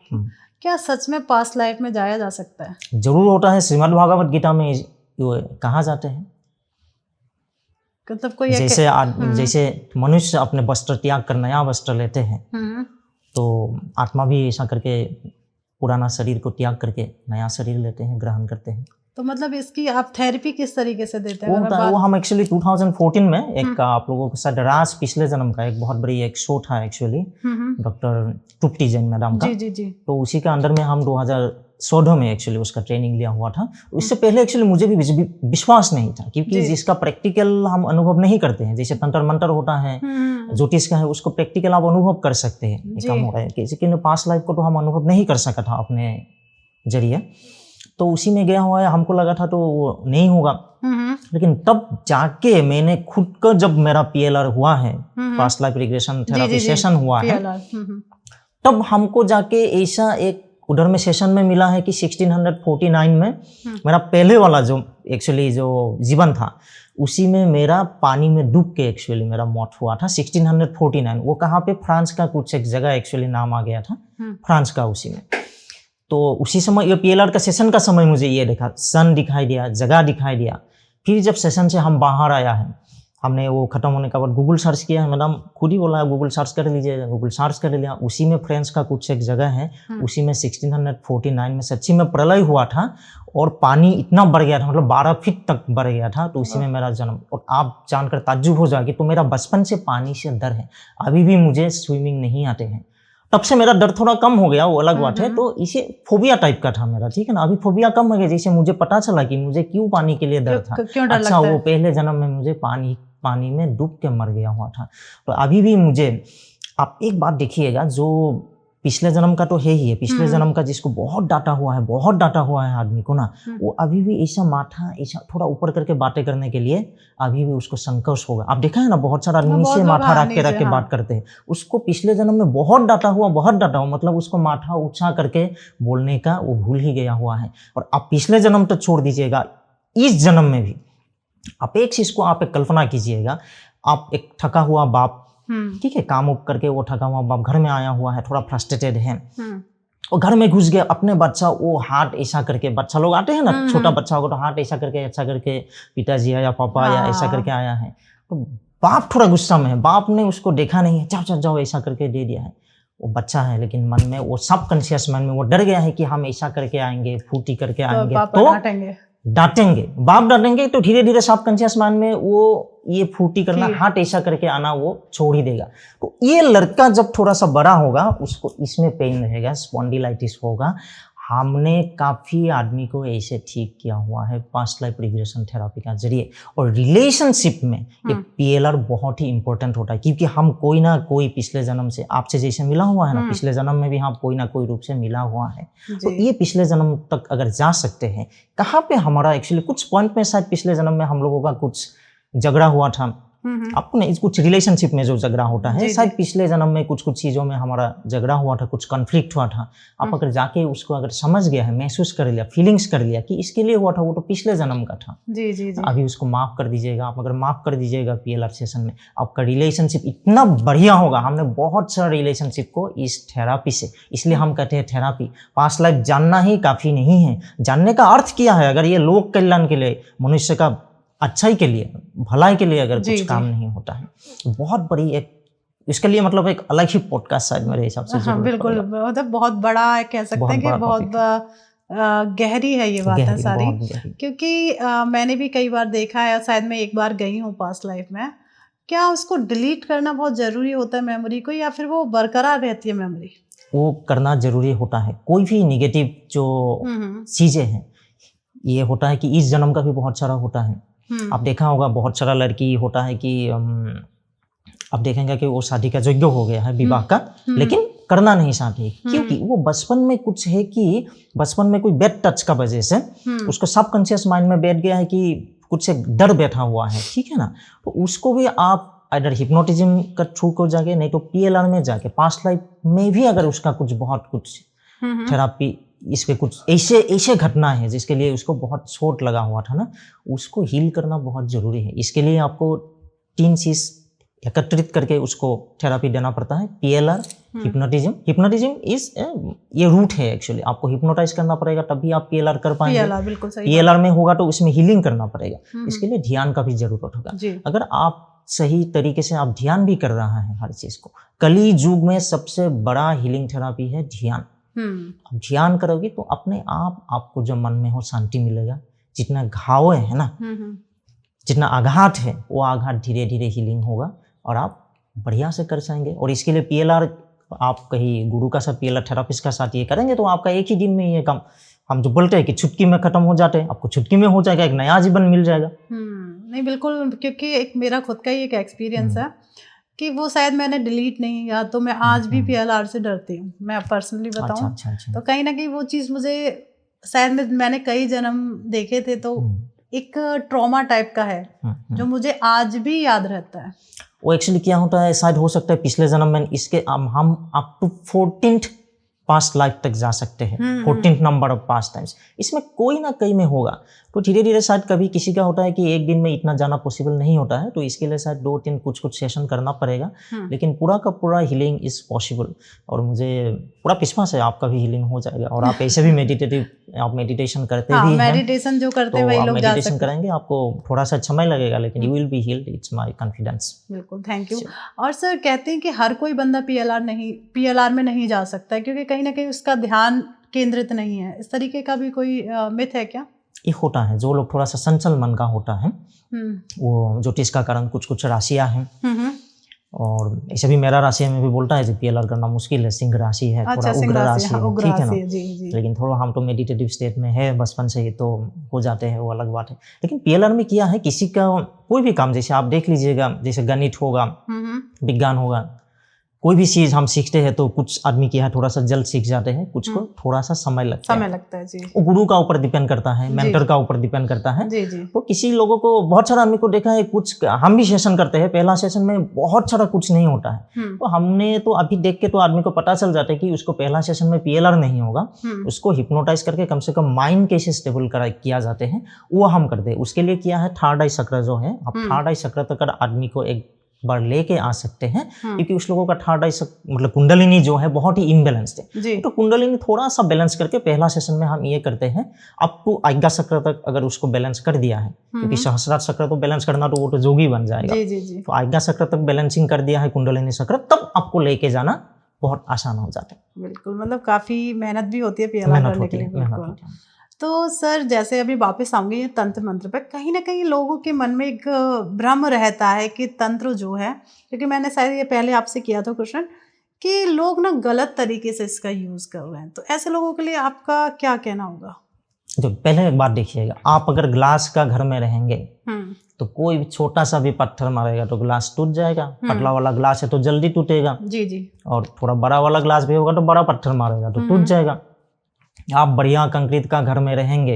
क्या सच में पास्ट लाइफ में जाया जा सकता है? जरूर होता है, श्रीमद् भागवत गीता में कहा जाते हैं। मतलब कोई जैसे मनुष्य अपने वस्त्र त्याग कर नया वस्त्र लेते हैं, तो आत्मा भी ऐसा करके पुराना शरीर को त्याग करके नया शरीर लेते हैं, ग्रहण करते हैं। तो मतलब इसकी आप थेरेपी किस तरीके से देते हैं? वो हम एक्चुअली 2014 में एक आप लोगों के साथ राज पिछले जन्म का एक बहुत बड़ी एक शो था एक्चुअली, डॉक्टर तृप्ति जैन मैडम का। जी। तो उसी के अंदर में हम 2014 में एक्चुअली उसका ट्रेनिंग लिया हुआ था। इससे पहले एक्चुअली मुझे भी विश्वास नहीं था, क्योंकि जिसका प्रैक्टिकल हम अनुभव नहीं करते हैं, जैसे तंत्र मंत्र होता है, ज्योतिष का है, उसको प्रैक्टिकल आप अनुभव कर सकते हैं, ये काम हो रहा है। किसी के पास्ट लाइफ को तो हम अनुभव नहीं कर सका था अपने जरिए, तो उसी में गया हुआ है। हमको लगा था तो वो नहीं होगा, लेकिन तब जाके मैंने खुद का, जब मेरा PLR हुआ है, past life regression therapy session हुआ है, तब हमको जाके ऐसा एक उधर में सेशन में मिला है कि 1649 में मेरा पहले वाला जो एक्चुअली जो जीवन था, उसी में मेरा पानी में डूब के एक्चुअली मेरा मौत हुआ था 1649। वो कहाँ पे, फ्रांस का कुछ एक जगह एक्चुअली नाम आ गया था, फ्रांस का उसी में। तो उसी समय ये PLR का सेशन का समय मुझे ये देखा, सन दिखाई दिया, जगह दिखाई दिया। फिर जब सेशन से हम बाहर आया है, हमने वो खत्म होने के बाद गूगल सर्च किया है, मैडम खुद ही बोला है गूगल सर्च कर लीजिए, गूगल सर्च कर लिया। उसी में फ्रांस का कुछ एक जगह है, उसी में 1649 में सच्ची में प्रलय हुआ था, और पानी इतना बढ़ गया था, मतलब 12 फीट तक बढ़ गया था। तो उसी में मेरा जन्म, और आप जानकर ताज्जुब हो जाएगी, तो मेरा बचपन से पानी से डर है, अभी भी मुझे स्विमिंग नहीं आते हैं। तब से मेरा डर थोड़ा कम हो गया, वो अलग बात है। तो इसे फोबिया टाइप का था मेरा, ठीक है ना। अभी फोबिया कम हो गया, जैसे मुझे पता चला कि मुझे क्यों पानी के लिए डर था। अच्छा, वो पहले जन्म में मुझे पानी में डूब के मर गया हुआ था। तो अभी भी मुझे, आप एक बात देखिएगा, जो पिछले जन्म का तो है ही है, पिछले जन्म का जिसको बहुत डांटा हुआ है आदमी को ना, वो अभी भी ऐसा माथा ऐसा थोड़ा ऊपर करके बातें करने के लिए अभी भी उसको संकोच होगा। आप देखा है ना, बहुत सारा नीचे माथा रख के बात करते हैं। उसको पिछले जन्म में बहुत डांटा हुआ, मतलब उसको माथा ऊंचा करके बोलने का वो भूल ही गया हुआ है। और आप पिछले जन्म तो छोड़ दीजिएगा, इस जन्म में भी आप एक चीज को आप एक कल्पना कीजिएगा, आप एक थका हुआ बाप, ठीक है, काम उप करके वो थका हुआ बाप घर में आया हुआ है, थोड़ा फ्रस्ट्रेटेड है, और घर में घुस गया, अपने बच्चा वो हाथ ऐसा करके, बच्चा लोग आते हैं ना, छोटा बच्चा होगा तो हाथ ऐसा करके पिताजी या पापा या ऐसा करके आया है, तो बाप थोड़ा गुस्सा में है, बाप ने उसको देखा नहीं है, जाओ ऐसा करके दे दिया है। वो बच्चा है लेकिन मन में वो सबकॉन्शियस मन में वो डर गया है कि हम ऐसा करके आएंगे, फूटी करके आएंगे तो डांटेंगे, बाप डांटेंगे, तो धीरे धीरे सबकॉन्शियस माइंड में वो ये फूटी करना, हाथ ऐसा करके आना वो छोड़ ही देगा। तो ये लड़का जब थोड़ा सा बड़ा होगा उसको इसमें पेन रहेगा, स्पॉन्डिलाइटिस होगा। हमने काफ़ी आदमी को ऐसे ठीक किया हुआ है पास्ट लाइफ रिग्रेशन थेरापी का जरिए। और रिलेशनशिप में ये PLR बहुत ही इंपॉर्टेंट होता है, क्योंकि हम कोई ना कोई पिछले जन्म से आपसे जैसे मिला हुआ है ना, पिछले जन्म में भी हम कोई ना कोई रूप से मिला हुआ है। तो ये पिछले जन्म तक अगर जा सकते हैं, कहाँ पे हमारा एक्चुअली कुछ पॉइंट में शायद पिछले जन्म में हम लोगों का कुछ झगड़ा हुआ था, आपको नहीं, कुछ रिलेशनशिप में जो झगड़ा होता है शायद पिछले जन्म में कुछ चीज़ों में हमारा झगड़ा हुआ था, कुछ कॉन्फ्लिक्ट हुआ था। आप अगर जाके उसको अगर समझ गया है, महसूस कर लिया, फीलिंग्स कर लिया कि इसके लिए हुआ था, वो तो पिछले जन्म का था, जी। अभी उसको माफ कर दीजिएगा। आप अगर माफ कर दीजिएगा PLR सेशन में, आपका रिलेशनशिप इतना बढ़िया होगा। हमने बहुत सारा रिलेशनशिप को इस थेरापी से, इसलिए हम कहते हैं थेरापी, पास्ट लाइफ जानना ही काफ़ी नहीं है। जानने का अर्थ क्या है? अगर ये लोक कल्याण के लिए, मनुष्य का अच्छाई के लिए, भलाई के लिए अगर कुछ काम नहीं होता है, बहुत बड़ी एक इसके लिए मतलब एक अलग ही पॉडकास्ट शायद मेरे हिसाब से। हाँ, बिल्कुल, मतलब बहुत बड़ा कह सकते हैं कि बहुत गहरी है ये बात है सारी, क्योंकि मैंने भी कई बार देखा है, शायद मैं एक बार गई हूँ पास्ट लाइफ में। क्या उसको डिलीट करना बहुत जरूरी होता है मेमोरी को, या फिर वो बरकरार रहती है मेमोरी? वो करना जरूरी होता है। कोई भी निगेटिव जो चीजें हैं, ये होता है कि इस जन्म का भी बहुत सारा होता है। आप देखा होगा बहुत सारा लड़की होता है कि आप देखेंगे कि वो शादी का योग्य हो गया है, विवाह का, लेकिन करना नहीं चाहती, क्योंकि वो बचपन में कुछ है कि बचपन में कोई बैड टच का वजह से उसको सबकॉन्शियस माइंड में बैठ गया है कि कुछ एक डर बैठा हुआ है, ठीक है ना। तो उसको भी आप इधर हिप्नोटिज्म का थ्रू को जाके, नहीं तो PLR में जाके, पास्ट लाइफ में भी अगर उसका कुछ थेरापी, इस पे कुछ ऐसे घटना है जिसके लिए उसको बहुत चोट लगा हुआ था ना, उसको हील करना बहुत जरूरी है। इसके लिए आपको 3 चीज एकत्रित करके उसको थेरापी देना पड़ता है। PLR, हिप्नोटिज्म इज ये रूट है एक्चुअली। आपको हिप्नोटाइज करना पड़ेगा तभी आप PLR कर पाएंगे। बिल्कुल सही। PLR में होगा तो उसमें हीलिंग करना पड़ेगा, इसके लिए ध्यान का भी जरूरत होगा। अगर आप सही तरीके से आप ध्यान भी कर रहा है हर चीज को, कली युग में सबसे बड़ा हीलिंग थेरापी है ध्यान। आप ध्यान करोगे तो अपने आप आपको जो मन में हो शांति मिलेगा। जितना घाव है ना, जितना आघात है, वो आघात धीरे धीरे हीलिंग होगा और आप बढ़िया से कर जाएंगे। और इसके लिए PLR आप कहीं गुरु का साथ, PLR थेरापिस्ट का साथ ये करेंगे तो आपका एक ही दिन में ये काम, हम जो बोलते हैं कि चुटकी में खत्म हो जाते हैं, आपको चुटकी में हो जाएगा, एक नया जीवन मिल जाएगा। नहीं बिल्कुल, क्योंकि एक मेरा खुद का ही एक एक्सपीरियंस है कि वो शायद मैंने डिलीट नहीं किया, तो मैं आज भी PLR से डरती हूँ, मैं पर्सनली बताऊँ। अच्छा। तो कहीं ना कहीं वो चीज़ मुझे शायद मैंने कई जन्म देखे थे, तो एक ट्रॉमा टाइप का है जो मुझे आज भी याद रहता है। वो एक्चुअली क्या होता है, शायद हो सकता है पिछले जन्म में इसके हम up to 14th past life तक जा सकते हैं, 14th number of past times. इसमें कोई ना कहीं में होगा। तो धीरे धीरे शायद कभी किसी का होता है कि एक दिन में इतना जाना पॉसिबल नहीं होता है, तो इसके लिए शायद 2-3 कुछ सेशन करना पड़ेगा, लेकिन पूरा का पूरा हीलिंग इज पॉसिबल। और मुझे पूरा विश्वास है आपका भी हीलिंग हो जाएगा। और आप ऐसे भी आप मेडिटेशन करते भी हैं, मेडिटेशन जो करते हैं वही लोग जा सकते हैं। मेडिटेशन करेंगे, आपको थोड़ा सा समय लगेगा, लेकिन you will be healed, it's my confidence. बिल्कुल, थैंक यू। और सर कहते हैं कि हर कोई बंदा PLR में नहीं जा सकता, क्योंकि कहीं ना कहीं उसका ध्यान केंद्रित नहीं है। इस तरीके का भी कोई मिथ है क्या? ये होता है, जो लोग थोड़ा सा संचल मन का होता है, वो ज्योतिष का कारण कुछ राशियां हैं, और ऐसे भी मेरा राशि में भी बोलता है कि PLR करना मुश्किल है, सिंह राशि है, थोड़ा उग्र राशि है, ठीक है ना। लेकिन थोड़ा हम तो मेडिटेटिव स्टेट में है बचपन से ही, तो हो जाते हैं, वो अलग बात है। लेकिन PLR में क्या है, किसी का कोई भी काम, जैसे आप देख लीजिएगा, जैसे गणित होगा, विज्ञान होगा, कोई भी चीज हम सीखते हैं तो कुछ आदमी के यहाँ थोड़ा सा जल्द सीख जाते हैं, कुछ को थोड़ा सा समय लगता है जी। वो गुरु का ऊपर डिपेंड करता है, मेंटर का ऊपर डिपेंड करता है जी जी। तो किसी लोगों को, बहुत सारा आदमी को देखा है, कुछ हम भी सेशन करते हैं, पहला सेशन में बहुत सारा कुछ नहीं होता है, तो हमने तो अभी देख के तो आदमी को पता चल जाता है कि उसको पहला सेशन में PLR नहीं होगा, उसको हिप्नोटाइज करके कम से कम माइंड कैसे स्टेबल किया जाते हैं वो हम करते हैं। उसके लिए किया है थर्ड आई चक्र जो है, अब थर्ड आई चक्र तक आदमी को एक बार लेके आ सकते हैं, क्योंकि उस लोगों का थर्ड आई मतलब कुंडलिनी जो है बहुत ही इम्बैलेंस्ड है, तो कुंडलिनी थोड़ा सा बैलेंस करके पहला सेशन में हम ये करते हैं। अप टू आज्ञा चक्र तक अगर उसको बैलेंस कर दिया है, क्योंकि सहस्रार चक्र तो बैलेंस करना तो वो तो जोगी बन जाएगा, तो आज्ञा चक्र तक बैलेंसिंग कर दिया है कुंडलिनी चक्र, तब आपको लेके जाना बहुत आसान हो जाता है। बिल्कुल, मतलब काफी मेहनत भी होती है PLR करने के लिए। तो सर जैसे अभी वापस आऊंगी ये तंत्र मंत्र पर, कहीं ना कहीं लोगों के मन में एक भ्रम रहता है कि तंत्र जो है, क्योंकि मैंने शायद ये पहले आपसे किया था क्वेश्चन कि लोग ना गलत तरीके से इसका यूज कर रहे हैं, तो ऐसे लोगों के लिए आपका क्या कहना होगा? तो पहले एक बात देखिएगा, आप अगर ग्लास का घर में रहेंगे तो कोई छोटा सा भी पत्थर मारेगा तो ग्लास टूट जाएगा, पतला वाला ग्लास है तो जल्दी टूटेगा जी जी, और थोड़ा बड़ा वाला ग्लास भी होगा तो बड़ा पत्थर मारेगा तो टूट जाएगा। आप बढ़िया कंक्रीट का घर में रहेंगे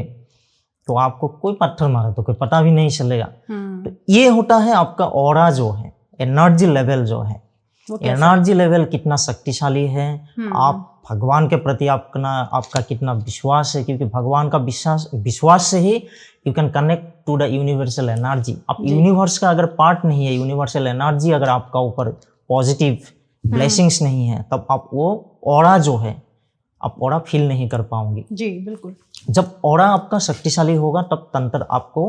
तो आपको कोई पत्थर मारे तो कोई पता भी नहीं चलेगा। तो ये होता है आपका ऑरा जो है, एनर्जी लेवल जो है, एनर्जी लेवल कितना शक्तिशाली है, आप भगवान के प्रति आपका कितना विश्वास है, क्योंकि भगवान का विश्वास से ही you can connect to the universal energy. आप यूनिवर्स का अगर पार्ट नहीं है, यूनिवर्सल एनर्जी अगर आपका ऊपर पॉजिटिव ब्लेसिंग्स नहीं है, तब आप वो ऑरा जो है आप ऑरा फील नहीं कर पाओगे। जी बिल्कुल। जब ऑरा आपका शक्तिशाली होगा तब तंत्र आपको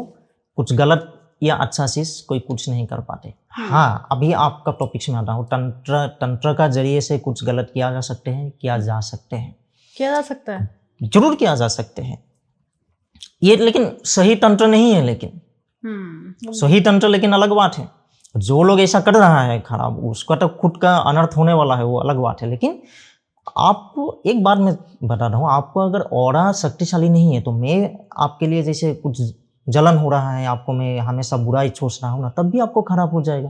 कुछ गलत या अच्छा चीज कोई कुछ नहीं कर पाते। हाँ, अभी आपका टॉपिक्स में आता हूँ, तंत्र का जरिए से कुछ गलत किया जा सकते हैं, किया जा सकते हैं, किया जा सकता है, जरूर किया जा सकते हैं ये, लेकिन सही तंत्र नहीं है। लेकिन सही तंत्र लेकिन अलग बात है, जो लोग ऐसा कर रहा है खराब, उसका तो खुद का अनर्थ होने वाला है, वो अलग बात है। लेकिन आपको एक बात मैं बता रहा हूँ, आपको अगर ऑरा शक्तिशाली नहीं है तो मैं आपके लिए जैसे कुछ जलन हो रहा है, आपको मैं हमेशा बुराई सोच रहा हूँ ना, तब भी आपको खराब हो जाएगा।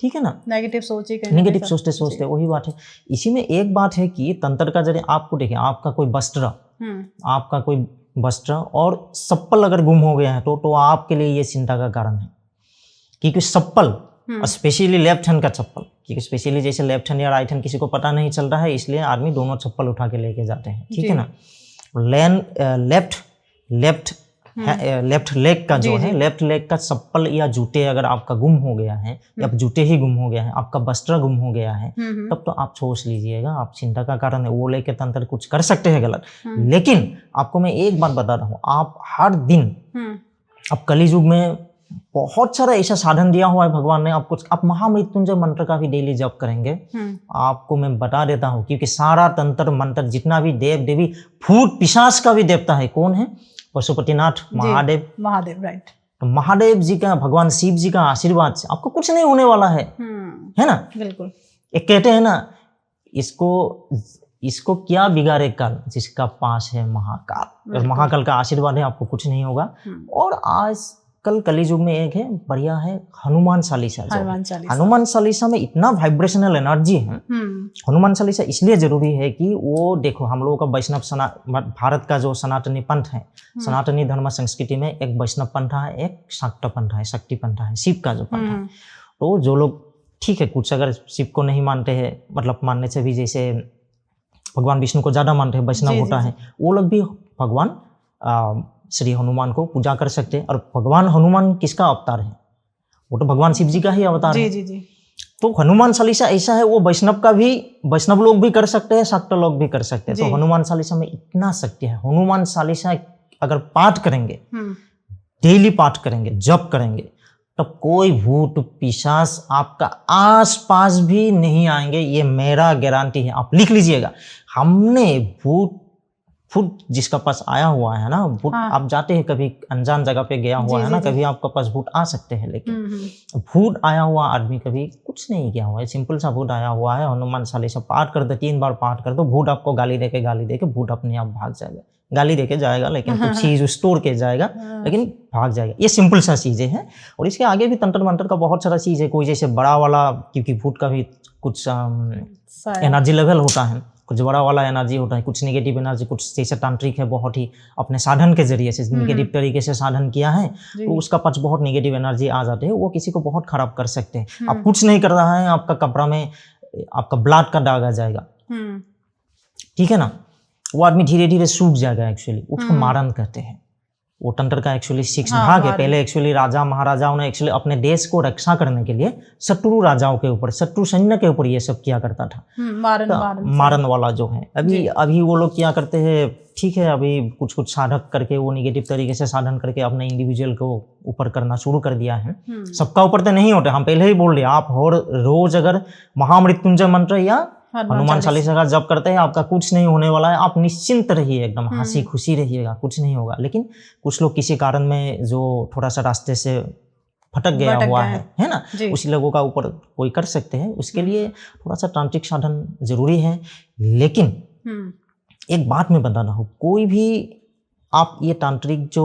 ठीक है ना, नेगेटिव सोचिए, नेगेटिव सोचते वही बात है। इसी में एक बात है कि तंत्र का जरिए आपको देखिए, आपका कोई वस्त्र और चप्पल अगर गुम हो गया है तो आपके लिए ये चिंता का कारण है, क्योंकि चप्पल स्पेशली लेफ्ट हैंड का चप्पल, क्योंकि स्पेशली जैसे लेफ्ट हैंड या राइट हैंड किसी को पता नहीं चल रहा है, इसलिए आदमी दोनों चप्पल उठा के लेके जाते हैं। ठीक है ना, लेफ्ट लेग का जो है, लेफ्ट लेग का चप्पल या जूते अगर आपका गुम हो गया है, या जूते ही गुम हो गया है, आपका वस्त्र गुम हो गया है, तब तो आप सोच लीजिएगा, आप चिंता का कारण है, वो लेके तंत्र कुछ कर सकते हैं गलत। लेकिन आपको मैं एक बात बता रहा हूँ, आप हर दिन, अब कलियुग में बहुत सारा ऐसा साधन दिया हुआ है भगवान ने, आप महामृत्युंजय मंत्र का भी डेली जप करेंगे, आपको मैं बता देता हूँ, क्योंकि सारा तंत्र मंत्र जितना भी देव देवी, भूत पिशाच का भी देवता है, कौन है? पशुपतिनाथ महादेव, राइट। तो महादेव जी का, भगवान शिव जी का आशीर्वाद से आपको कुछ नहीं होने वाला है ना? बिल्कुल। एक कहते हैं ना, इसको क्या बिगाड़े काल, जिसका पास है महाकाल, महाकाल का आशीर्वाद है, आपको कुछ नहीं होगा। और आज कल कलियुग में एक है बढ़िया है हनुमान चालीसा। हनुमान चालीसा में इतना वाइब्रेशनल एनर्जी है। हनुमान चालीसा इसलिए जरूरी है कि वो देखो, हम लोगों का वैष्णव भारत का जो सनातनी पंथ है, सनातनी धर्म संस्कृति में एक वैष्णव पंथा है, एक शाक्त पंथा है, शक्ति पंथा है, शिव का जो पंथा है। तो जो लोग, ठीक है, कुछ अगर शिव को नहीं मानते हैं, मतलब मानने से भी जैसे भगवान विष्णु को ज्यादा मानते हैं, वैष्णव होता है, वो लोग भी भगवान श्री हनुमान को पूजा कर सकते हैं। और भगवान हनुमान किसका अवतार है? वो तो भगवान शिव जी का ही अवतार है। जी। तो हनुमान चालीसा ऐसा है, वो वैष्णव लोग भी कर सकते हैं, शाक्त लोग भी कर सकते हैं। तो हनुमान चालीसा में इतना शक्ति है। हनुमान चालीसा अगर पाठ करेंगे, डेली पाठ करेंगे, जप करेंगे, तब कोई भूत पिशाच आपका आस पास भी नहीं आएंगे, ये मेरा गारंटी है। आप लिख लीजिएगा, हमने भूत फूड जिसका पास आया हुआ है ना, भूत आप जाते हैं कभी अनजान जगह पे गया हुआ है ना, कभी आपका पास भूत आ सकते हैं, लेकिन भूत आया हुआ आदमी कभी कुछ नहीं किया हुआ है, सिंपल सा भूत आया हुआ है, हनुमान चालीसा पाठ कर दो, 3 बार पाठ कर दो, भूत आपको गाली देके भूत अपने आप भाग जाएगा, गाली देके जाएगा लेकिन कुछ चीज स्टोर के जाएगा लेकिन भाग जाएगा। ये सिंपल सा चीजें हैं। और इसके आगे भी तंत्र मंत्र का बहुत सारा चीज है, कोई जैसे बड़ा वाला, क्योंकि भूत का भी कुछ एनर्जी लेवल होता है, कुछ बड़ा वाला एनर्जी होता है, कुछ नेगेटिव एनर्जी, कुछ जैसे तांत्रिक है बहुत ही अपने साधन के जरिए से नेगेटिव तरीके से साधन किया है तो उसका पास बहुत नेगेटिव एनर्जी आ जाते हैं, वो किसी को बहुत खराब कर सकते हैं। आप कुछ नहीं कर रहा है, आपका कपड़ा में आपका ब्लड का दाग आ जाएगा, ठीक है ना, वो आदमी धीरे धीरे सूख जाएगा, एक्चुअली उसको मारण कहते हैं। वो तंत्र का एक्चुअली 6 भाग है। पहले एक्चुअली राजा महाराजाओं ने एक्चुअली अपने देश को रक्षा करने के लिए शत्रु राजाओं के ऊपर, शत्रु सैन्य के ऊपर ये सब किया करता था, मारन वाला जो है। अभी वो लोग क्या करते हैं, ठीक है, अभी कुछ कुछ साधक करके वो निगेटिव तरीके से साधन करके अपने इंडिविजुअल को ऊपर करना शुरू कर दिया है। सबका ऊपर तो नहीं होता, हम पहले ही बोल रहे हैं, आप रोज अगर महामृत्युंजय मंत्र या हनुमान चालीसा का जप करते हैं, आपका कुछ नहीं होने वाला है, आप निश्चिंत रहिए, एकदम हंसी खुशी रहिएगा, कुछ नहीं होगा। लेकिन कुछ लोग किसी कारण में जो थोड़ा सा रास्ते से भटक गया हुआ है ना, उसी लोगों का ऊपर कोई कर सकते हैं, उसके लिए थोड़ा सा तांत्रिक साधन जरूरी है। लेकिन एक बात मैं बता रहा हूँ, कोई भी आप ये तांत्रिक जो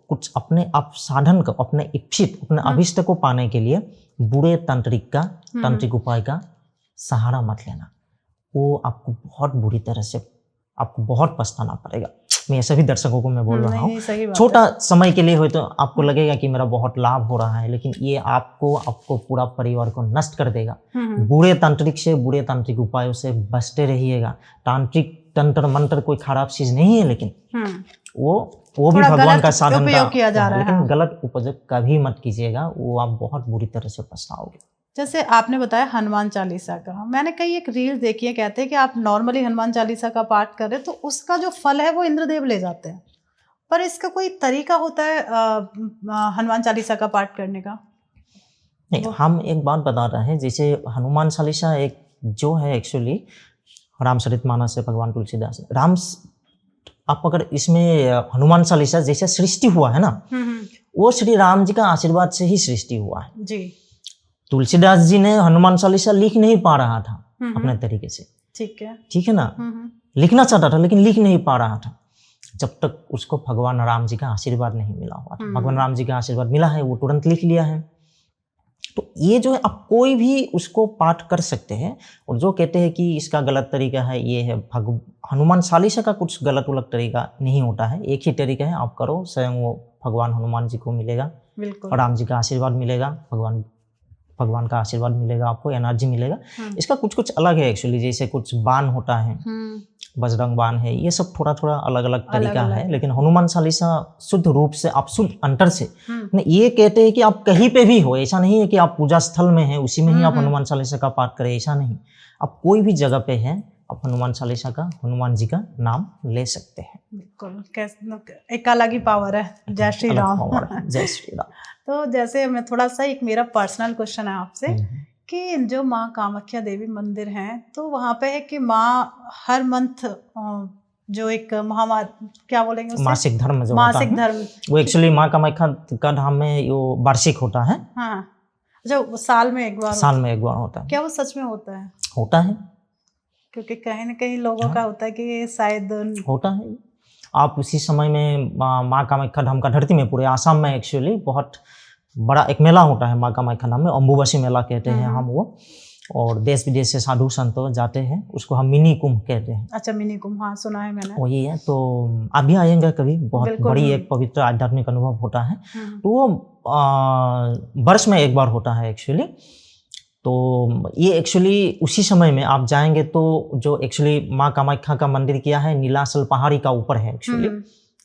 कुछ अपने आप साधन को, अपने इच्छित, अपने अभिष्ट को पाने के लिए बुरे तांत्रिक उपाय का सहारा मत लेना, वो आपको बहुत बुरी तरह से, आपको बहुत पछताना पड़ेगा। मैं सभी दर्शकों को मैं बोल रहा हूँ, छोटा समय के लिए हो तो आपको लगेगा कि मेरा बहुत लाभ हो रहा है, लेकिन ये आपको पूरा परिवार को नष्ट कर देगा। बुरे तांत्रिक से, बुरे तांत्रिक उपायों से बचते रहिएगा। तांत्रिक तंत्र मंत्र कोई खराब चीज नहीं है, लेकिन वो भी भगवान का साधन किया जा रहा है, लेकिन गलत उपयोग कभी मत कीजिएगा, वो आप बहुत बुरी तरह से पछताओगे। जैसे आपने बताया हनुमान चालीसा का, मैंने कई एक रील देखी है, कहते हैं कि आप नॉर्मली हनुमान चालीसा का पाठ कर रहे तो उसका जो फल है वो इंद्रदेव ले जाते हैं, पर इसका कोई तरीका होता है हनुमान चालीसा का पाठ करने का? नहीं, हम एक बात बता रहे हैं, जैसे हनुमान चालीसा एक जो है एक्चुअली रामचरितमानस से भगवान तुलसीदास आप अगर इसमें हनुमान चालीसा जैसे सृष्टि हुआ है ना, वो श्री राम जी का आशीर्वाद से ही सृष्टि हुआ है जी। तुलसीदास जी ने हनुमान चालीसा लिख नहीं पा रहा था अपने तरीके से, ठीक है ना, लिखना चाहता था लेकिन लिख नहीं पा रहा था, जब तक उसको भगवान राम जी का आशीर्वाद नहीं मिला हुआ था। भगवान राम जी का आशीर्वाद मिला है, वो तुरंत लिख लिया है। तो ये जो है, आप कोई भी उसको पाठ कर सकते हैं। और जो कहते हैं कि इसका गलत तरीका है, ये है हनुमान चालीसा का कुछ गलत उलट तरीका नहीं होता है, एक ही तरीका है, आप करो, स्वयं वो भगवान हनुमान जी को मिलेगा, राम जी का आशीर्वाद मिलेगा, भगवान का आशीर्वाद मिलेगा, आपको एनर्जी मिलेगा। इसका कुछ कुछ अलग है एक्चुअली, जैसे कुछ बाण होता है, बजरंग बाण है, ये सब थोड़ा थोड़ा अलग अलग तरीका है। लेकिन हनुमान चालीसा शुद्ध रूप से, आप शुद्ध अंतर से, ये कहते हैं कि आप कहीं पे भी हो, ऐसा नहीं है कि आप पूजा स्थल में हैं उसी में ही आप हनुमान चालीसा का पाठ करें, ऐसा नहीं। आप कोई भी जगह पे हैं, आप हनुमान चालीसा का, हनुमान जी का नाम ले सकते हैं। बिल्कुल, एक अलग ही पावर है। जय श्री राम। जय श्री राम। तो जैसे मैं थोड़ा सा, एक मेरा पर्सनल क्वेश्चन है आपसे कि जो माँ कामाख्या देवी मंदिर हैं, तो वहाँ पे है कि माँ हर मंथ जो एक क्या बोलेंगे उससे? मासिक धर्म जो मासिक धर्म, वो एक्चुअली माँ कामाख्या का धाम में वो वार्षिक होता है। हाँ, जो साल में एक बार होता है। क्या वो सच में होता है? होता है, क्योंकि कहीं न कहीं लोगों का होता है कि शायद होता है। आप उसी समय में माँ कामाख्या धाम का धरती में, पूरे आसाम में एक्चुअली बहुत बड़ा एक मेला होता है माँ कामाख्या धाम में, अम्बुबासी मेला कहते हैं हम वो, और देश विदेश से साधु संत जाते हैं, उसको हम मिनी कुंभ कहते हैं। अच्छा, मिनी कुंभ, हाँ सुना है मैंने। वही है, तो आप भी आएंगे कभी, बहुत बड़ी एक पवित्र आध्यात्मिक अनुभव होता है। तो वो वर्ष में एक बार होता है एक्चुअली। तो ये एक्चुअली उसी समय में आप जाएंगे तो जो एक्चुअली माँ कामाख्या का मंदिर किया है नीलाचल पहाड़ी का ऊपर है एक्चुअली,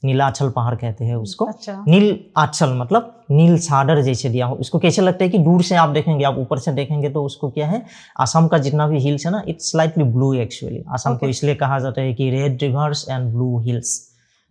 नीलाचल पहाड़ कहते हैं उसको। अच्छा। नील आचल मतलब नील सागर जैसे दिया हो। उसको कैसे लगता है कि दूर से आप देखेंगे, आप ऊपर से देखेंगे तो उसको क्या है, आसाम का जितना भी हिल्स है ना, it's slightly blue actually. Assam को इसलिए कहा जाता है कि red reverse and blue hills,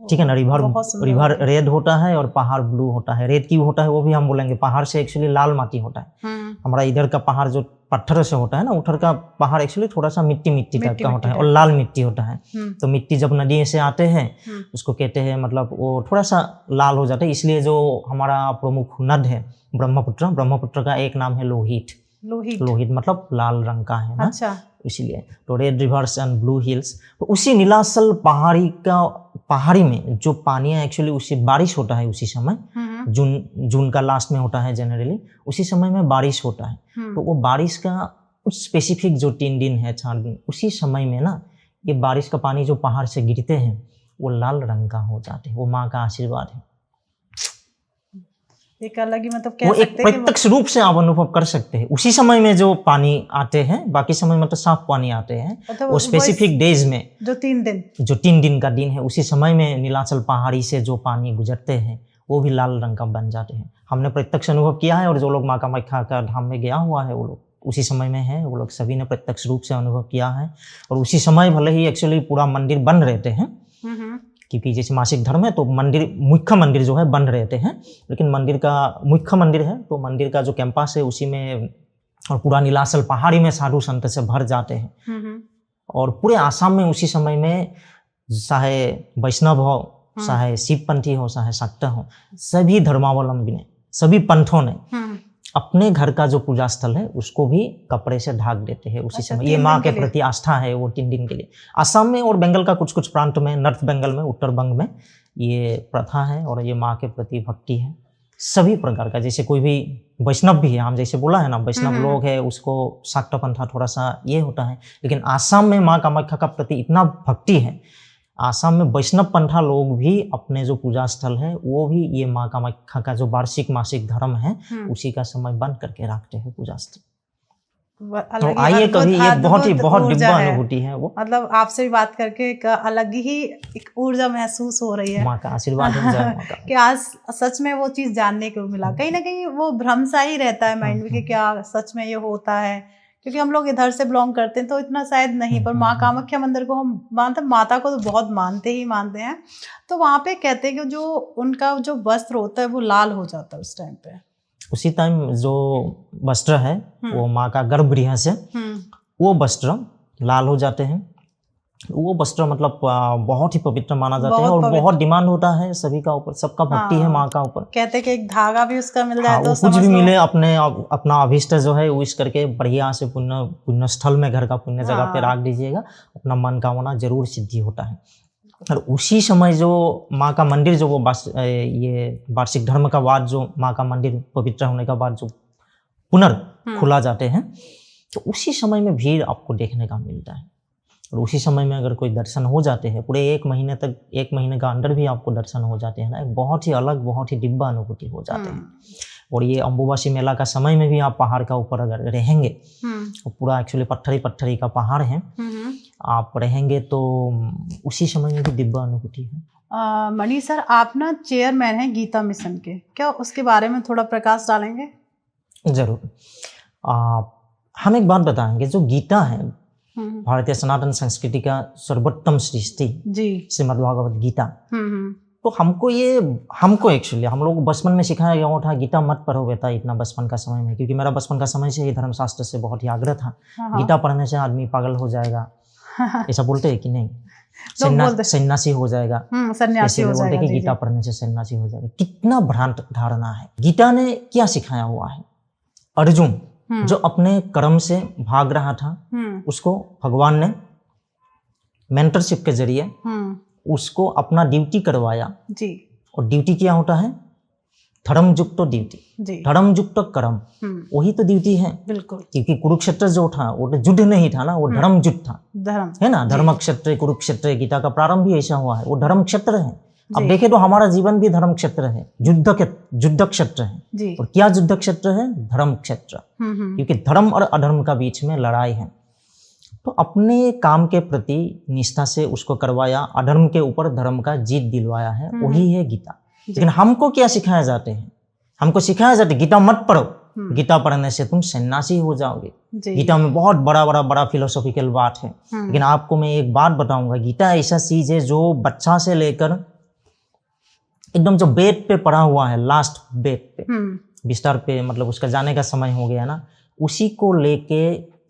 ठीक है ना। बहुत सुंदर रिवर होती है। रेड होता है और पहाड़ ब्लू होता है। रेड क्यों होता है वो भी हम बोलेंगे, पहाड़ से एक्चुअली लाल माटी होता है। हमारा इधर का पहाड़ जो पत्थर से होता है ना, उधर का पहाड़ एक्चुअली थोड़ा सा मिट्टी टाइप का होता है और लाल मिट्टी होता है। तो मिट्टी जब नदी से आते हैं उसको कहते हैं, मतलब वो थोड़ा सा लाल हो जाता है। इसलिए जो हमारा प्रमुख नद है ब्रह्मपुत्र का एक नाम है लोहित। लोहित मतलब लाल रंग का है ना। अच्छा। इसीलिए तो red reverse and blue hills. तो उसी नीलाचल पहाड़ी में जो पानी है एक्चुअली उसी बारिश होता है उसी समय, जून का लास्ट में होता है जनरली, उसी समय में बारिश होता है। तो वो बारिश का उस स्पेसिफिक जो 3 दिन है 4 दिन, उसी समय में ना ये बारिश का पानी जो पहाड़ से गिरते हैं वो लाल रंग का हो जाते हैं। वो माँ का आशीर्वाद है। एक अलग ही मतलब वो एक प्रत्यक्ष रूप से आप अनुभव कर सकते हैं। उसी समय में जो पानी आते हैं, बाकी समय में तो साफ पानी आते हैं। वो स्पेसिफिक डेज में जो 3 दिन का दिन है, उसी समय में नीलाचल पहाड़ी से जो पानी गुजरते हैं वो भी लाल रंग का बन जाते हैं। हमने प्रत्यक्ष अनुभव किया है, और जो लोग माँ कामाख्या का धाम में गया हुआ है वो लोग उसी समय में है, वो लोग सभी ने प्रत्यक्ष रूप से अनुभव किया है। और उसी समय भले ही एक्चुअली पूरा मंदिर बंद रहते हैं, क्योंकि जैसे मासिक धर्म है तो मुख्य मंदिर जो है बंद रहते हैं, लेकिन मंदिर का मुख्य मंदिर है तो मंदिर का जो कैंपस है उसी में और पूरा नीलाचल पहाड़ी में साधु संत से भर जाते हैं। और पूरे आसाम में उसी समय में चाहे वैष्णव हो, चाहे शिवपंथी हो, चाहे शाक्त हो, सभी धर्मावलंबी ने, सभी पंथों ने अपने घर का जो पूजा स्थल है उसको भी कपड़े से ढक देते हैं उसी समय। ये माँ के प्रति आस्था है वो 3 दिन के लिए। असम में और बंगाल का कुछ प्रांत में, नॉर्थ बंगाल में, उत्तर बंग में ये प्रथा है और ये माँ के प्रति भक्ति है सभी प्रकार का। जैसे कोई भी वैष्णव भी है, हम जैसे बोला है ना, वैष्णव लोग है उसको शाक्त पंथा थोड़ा सा ये होता है, लेकिन आसाम में माँ कामाख्या का प्रति इतना भक्ति है। आसाम में वैष्णव पंथा लोग भी अपने जो पूजा स्थल है वो भी ये माँ कामाख्या का जो वार्षिक मासिक धर्म है उसी का समय बंद करके रखते हैं पूजा स्थल। तो आइए कभी, ये बहुत दिव्य अनुभूति है वो। मतलब आपसे भी बात करके एक अलग ही एक ऊर्जा महसूस हो रही है। माँ का आशीर्वाद कि आज सच में वो चीज जानने को मिला। कहीं ना कहीं वो भ्रम सा ही रहता है माइंड में कि क्या सच में ये होता है, क्योंकि हम लोग इधर से बिलोंग करते हैं तो इतना शायद नहीं, पर माँ कामाख्या मंदिर को हम मतलब माता को तो बहुत मानते हैं। तो वहाँ पे कहते हैं कि जो उनका जो वस्त्र होता है वो लाल हो जाता है उस टाइम पे। उसी टाइम जो वस्त्र है वो माँ का गर्भगृह से वो वस्त्र लाल हो जाते हैं। वो वस्त्र मतलब बहुत ही पवित्र माना जाता है और बहुत डिमांड होता है सभी का ऊपर, सबका भक्ति है माँ का ऊपर। कहते हैं कि एक धागा भी उसका मिल जाए तो कुछ भी मिले, अपना अभिष्ट जो है विश करके बढ़िया से पुण्य स्थल में, घर का पुण्य जगह पे रख दीजिएगा, अपना मन कामना जरूर सिद्धि होता है। और उसी समय जो माँ का मंदिर जो वो ये वार्षिक धर्म का बाद जो माँ का मंदिर पवित्र होने का बाद जो खुला जाते हैं, तो उसी समय में भीड़ आपको देखने का मिलता है। और उसी समय में अगर कोई दर्शन हो जाते हैं पूरे 1 महीने तक, 1 महीने का अंदर भी आपको दर्शन हो जाते हैं ना, एक बहुत ही अलग, बहुत ही दिव्य अनुभूति हो जाते हैं। और ये अम्बुबासी मेला का समय में भी आप पहाड़ का ऊपर अगर रहेंगे, तो पूरा एक्चुअली पत्थरी का पहाड़ है, आप रहेंगे तो उसी समय में भी दिव्य अनुभूति है। मणि सर, आप ना चेयरमैन हैं गीता मिशन के, क्या उसके बारे में थोड़ा प्रकाश डालेंगे? जरूर। हम एक बात बताएंगे, जो गीता है भारतीय सनातन संस्कृति का सर्वोत्तम सृष्टि श्रीमद्भागवत गीता, तो हमको एक्चुअली हम लोग बचपन में सिखाया गया था गीता मत पढ़ो बेटा इतना बचपन का समय में, क्योंकि मेरा बचपन का समय से ही धर्मशास्त्र से बहुत ही आग्रह था। गीता पढ़ने से आदमी पागल हो जाएगा, ऐसा बोलते हैं कि नहीं, सन्यासी हो जाएगा, सन्यासी हो जाएगा, कि गीता पढ़ने से सन्यासी हो जाएगा। कितना भ्रांत धारणा है। गीता ने क्या सिखाया हुआ है? अर्जुन जो अपने कर्म से भाग रहा था, उसको भगवान ने मेंटरशिप के जरिए उसको अपना ड्यूटी करवाया जी। और ड्यूटी क्या होता है? धर्मयुक्त ड्यूटी, धर्मयुक्त कर्म, वही तो ड्यूटी है। बिल्कुल। क्योंकि कुरुक्षेत्र जो था वो तो युद्ध नहीं था ना, वो धर्म युद्ध था, है ना। धर्म क्षेत्र कुरुक्षेत्र, गीता का प्रारंभ भी ऐसा हुआ है, वो धर्म क्षेत्र है। अब देखें तो हमारा जीवन भी धर्म क्षेत्र है, युद्ध क्षेत्र है। और क्या युद्ध क्षेत्र है? धर्म क्षेत्र। क्योंकि धर्म और अधर्म का बीच में लड़ाई है, तो अपने काम के प्रति निष्ठा से उसको करवाया, अधर्म के ऊपर धर्म का जीत दिलवाया है, वही है गीता। लेकिन हमको क्या सिखाया जाते हैं? हमको सिखाया जाता है गीता मत पढ़ो, गीता पढ़ने से तुम सन्यासी हो जाओगे। गीता में बहुत बड़ा फिलोसॉफिकल बात है। लेकिन आपको मैं एक बात बताऊंगा, गीता ऐसा चीज है जो बच्चा से लेकर एकदम जो बेड पे पड़ा हुआ है, लास्ट बेड पे, बिस्तर पे, मतलब उसका जाने का समय हो गया ना, उसी को लेके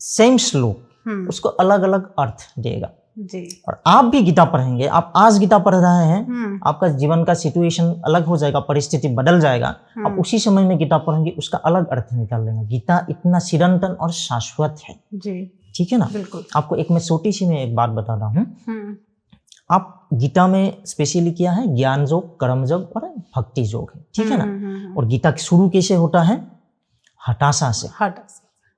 सेम श्लोक उसको अलग अलग अर्थ देगा जी। और आप भी गीता पढ़ेंगे, आप आज गीता पढ़ रहे हैं, आपका जीवन का सिचुएशन अलग हो जाएगा, परिस्थिति बदल जाएगा, आप उसी समय में गीता पढ़ेंगे, उसका अलग अर्थ निकाल लेंगे। गीता इतना चिरंतन और शाश्वत है जी, ठीक है ना। बिल्कुल। आपको एक मैं छोटी सी मैं एक बात बता रहा हूँ, आप गीता में स्पेशली क्या है, ज्ञान योग, कर्म योग और भक्ति योग है, ठीक है ना। और गीता शुरू कैसे होता है, हताशा से,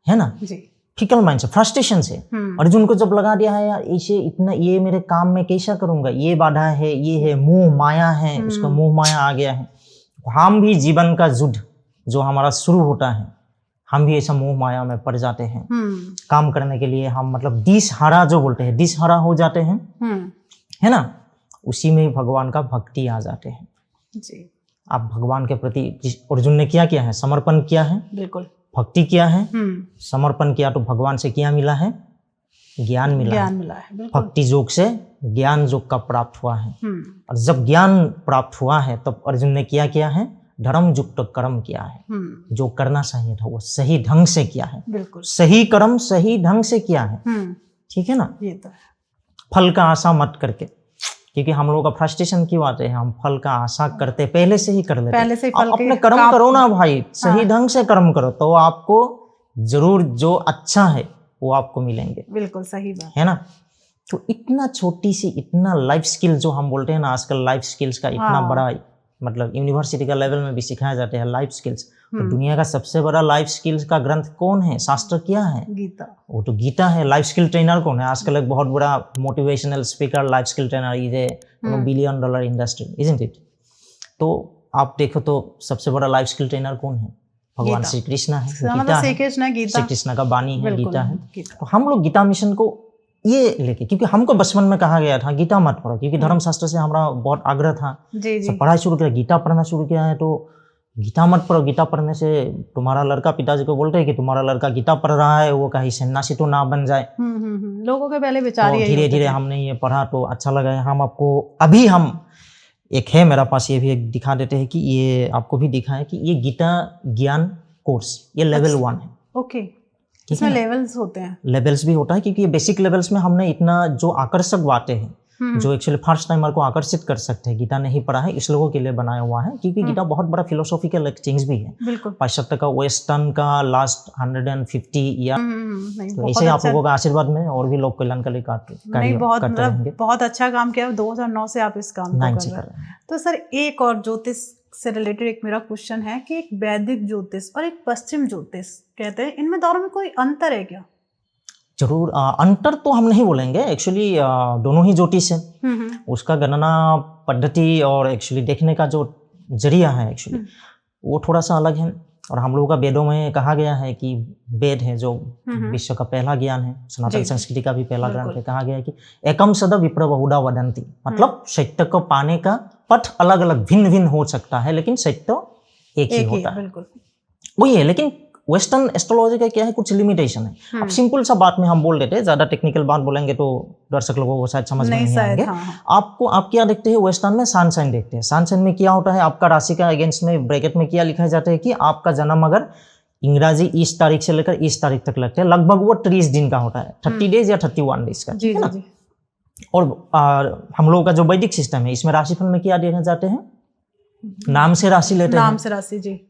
है ना, जी, फिकल माइंड से, फ्रस्ट्रेशन से। अर्जुन को जब लगा दिया है यार इसे इतना, ये मेरे काम में कैसा करूंगा, ये बाधा है, ये है, मोह माया है, उसका मोह माया आ गया है। हम भी जीवन का युद्ध जो हमारा शुरू होता है, हम भी ऐसा मोह माया में पड़ जाते हैं। काम करने के लिए हम मतलब दिशहरा जो बोलते हैं, दिशहरा हो जाते हैं, है ना। उसी में भगवान का भक्ति आ जाते हैं जी। आप भगवान के प्रति, अर्जुन ने क्या किया है, समर्पण किया है, बिल्कुल, भक्ति किया है, समर्पण किया तो भगवान से क्या मिला है, ज्ञान मिला है। भक्ति योग से ज्ञान योग का प्राप्त हुआ है। और जब ज्ञान प्राप्त हुआ है तब अर्जुन ने क्या किया है, धर्म युक्त कर्म किया है। जो करना चाहिए था वो सही ढंग से किया है, बिल्कुल सही कर्म सही ढंग से किया है, ठीक है ना। ये तो है। फल का आशा मत करके, क्योंकि हम लोगों का फ्रस्ट्रेशन की बात है, हम फल का आशा करते पहले से ही कर लेते। पहले से आप अपने कर्म करो ना भाई, सही ढंग से कर्म करो तो आपको जरूर जो अच्छा है वो आपको मिलेंगे। बिल्कुल सही बात है ना। तो इतना छोटी सी, इतना लाइफ स्किल जो हम बोलते हैं ना आजकल, लाइफ स्किल्स का इतना बड़ा मतलब यूनिवर्सिटी का लेवल में भी सिखाया जाते हैं लाइफ स्किल्स। तो दुनिया का सबसे बड़ा लाइफ स्किल्स का ग्रंथ कौन है, शास्त्र क्या है, गीता। वो तो गीता है। लाइफ स्किल ट्रेनर कौन है आजकल, एक बहुत बड़ा motivational speaker, life skill trainer is a $1 billion industry, isn't it. तो आप देखो तो सबसे बड़ा लाइफ स्किल ट्रेनर कौन है, भगवान श्री कृष्ण है, गीता है, श्री कृष्ण का वाणी है, गीता है। तो हम लोग गीता मिशन को ये लेके, क्योंकि हमको बचपन में कहा गया था गीता मत पढ़ो, क्योंकि धर्मशास्त्र से हमारा बहुत आग्रह था, पढ़ाई शुरू किया, गीता पढ़ना शुरू किया है, तो गीता मत पढ़ो, गीता पढ़ने से तुम्हारा लड़का, पिताजी को बोलते हैं कि तुम्हारा लड़का गीता पढ़ रहा है, वो कहीं सन्यासी तो ना बन जाए। लोगों के पहले विचार यही धीरे धीरे हमने ये पढ़ा तो अच्छा लगा। हम आपको अभी हम एक है मेरे पास, ये भी एक दिखा देते हैं कि ये आपको भी दिखा है कि ये गीता ज्ञान कोर्स, ये लेवल 1 है। ओके, इसमें लेवल्स होते हैं, लेवल्स भी होता है, क्योंकि ये बेसिक लेवल्स में हमने इतना जो आकर्षक बातें हैं, जो एक्चुअली फर्स्ट टाइमर को आकर्षित कर सकते हैं, गीता नहीं पढ़ा है इस लोगों के लिए बनाया हुआ है, क्योंकि गीता बहुत बड़ा फिलोसॉफिकल एक्सचेंज भी है। पाश्चात्य का, वेस्टर्न का लास्ट 150 या तो ऐसे आप लोगों का आशीर्वाद में और भी लोग कल्याण के लिए करते रहेंगे। बहुत अच्छा काम किया, 2009 से आप इस काम को कर रहे हैं। तो सर एक और ज्योतिष से रिलेटेड एक मेरा क्वेश्चन है कि एक वैदिक ज्योतिष और एक पश्चिम ज्योतिष कहते हैं, इनमें दोनों में कोई अंतर है क्या? जरूर अंतर तो हम नहीं बोलेंगे, एक्चुअली दोनों ही ज्योतिष है। उसका गणना पद्धति और एक्चुअली देखने का जो जरिया है एक्चुअली वो थोड़ा सा अलग है। और हम लोगों का वेदों में कहा गया है कि वेद है जो विश्व का पहला ज्ञान है, सनातन संस्कृति का भी पहला ग्रंथ है। कहा गया है कि एकम सद विप्र बहुधा वदंती, मतलब सत्य को पाने का पथ अलग अलग भिन्न भिन्न हो सकता है, लेकिन सत्य एक ही होता है। वही है, लेकिन वेस्टर्न एस्ट्रोलॉजी का क्या है, कुछ लिमिटेशन है। अब सिंपल सा बात में हम बोल देते हैं, ज्यादा टेक्निकल बात बोलेंगे तो दर्शक लोगों को शायद समझ में नहीं आएंगे। आपको आप क्या देखते हैं, वेस्टर्न में सन साइन देखते हैं। सन साइन में क्या होता है, आपका राशि का अगेंस्ट में ब्रैकेट में क्या लिखा जाता है कि आपका जन्म अगर इंग्राजी इस तारीख से लेकर इस तारीख तक लगते हैं, लगभग वो 30 दिन का होता है, 30 डेज या 31 डेज का, ठीक है ना। और हम लोगों का जो वैदिक सिस्टम है, इसमें राशिफल में क्या देना जाते हैं, नाम से राशि लेते हैं। नाम से राशि, जी।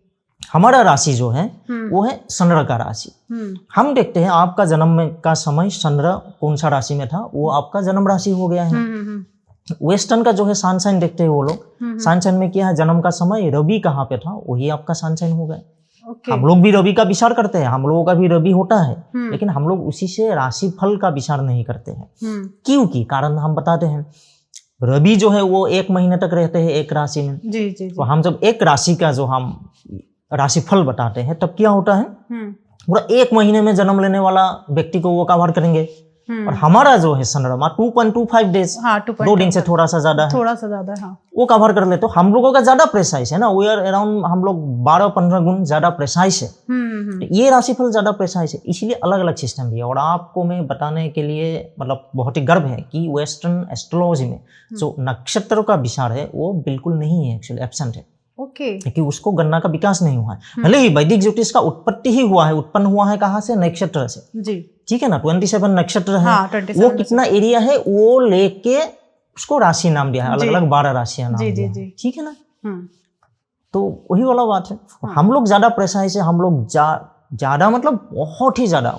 हमारा राशि जो है वो है चंद्र का राशि। हम देखते हैं आपका जन्म का समय चंद्र कौन सा राशि में था, वो आपका जन्म राशि हो गया है। वेस्टर्न का जो है सन साइन देखते हैं वो लोग। सन साइन में क्या है, जन्म का समय रवि कहाँ पे था, वही आपका सन साइन हो गया। हम लोग भी रवि का विचार करते हैं, हम लोगों का भी रवि होता है, लेकिन हम लोग उसी से राशि फल का विचार नहीं करते हैं। क्योंकि कारण हम बताते हैं, रवि जो है वो 1 महीने तक रहते हैं एक राशि में। जी, जी, जी। तो हम जब एक राशि का जो हम राशिफल बताते हैं तब क्या होता है, पूरा 1 महीने में जन्म लेने वाला व्यक्ति को वो कवर करेंगे। और हमारा जो है चंद्रमा 2.25 डेज, हाँ 2 दिन से थोड़ा सा ज्यादा है, थोड़ा सा ज्यादा है, हाँ वो कवर कर लेते हो। हम लोगों का ज्यादा प्रेसाइज है ना, वी आर अराउंड, हम लोग 12-15 गुण ज्यादा प्रेसाइज है। ये राशिफल ज्यादा प्रेसाइज है, इसलिए अलग अलग सिस्टम भी है। और आपको मैं बताने के लिए मतलब बहुत ही गर्व है कि वेस्टर्न एस्ट्रोलॉजी में जो नक्षत्र का विचार है वो बिल्कुल नहीं है, एक्चुअली एब्सेंट है। ओके। क्योंकि उसको गणना का विकास नहीं हुआ है। भले ही वैदिक ज्योतिष का उत्पत्ति ही हुआ है, उत्पन्न हुआ है कहाँ से? नक्षत्र से जी, ठीक है ना। 27 नक्षत्र है, हाँ, 27 वो कितना एरिया है वो लेके उसको राशि नाम दिया है, अलग अलग 12 राशियां नाम दिया है, ठीक है ना। तो वही वाला बात है, हम लोग ज्यादा प्रेसाइज है, हम लोग ज्यादा मतलब बहुत ही ज्यादा,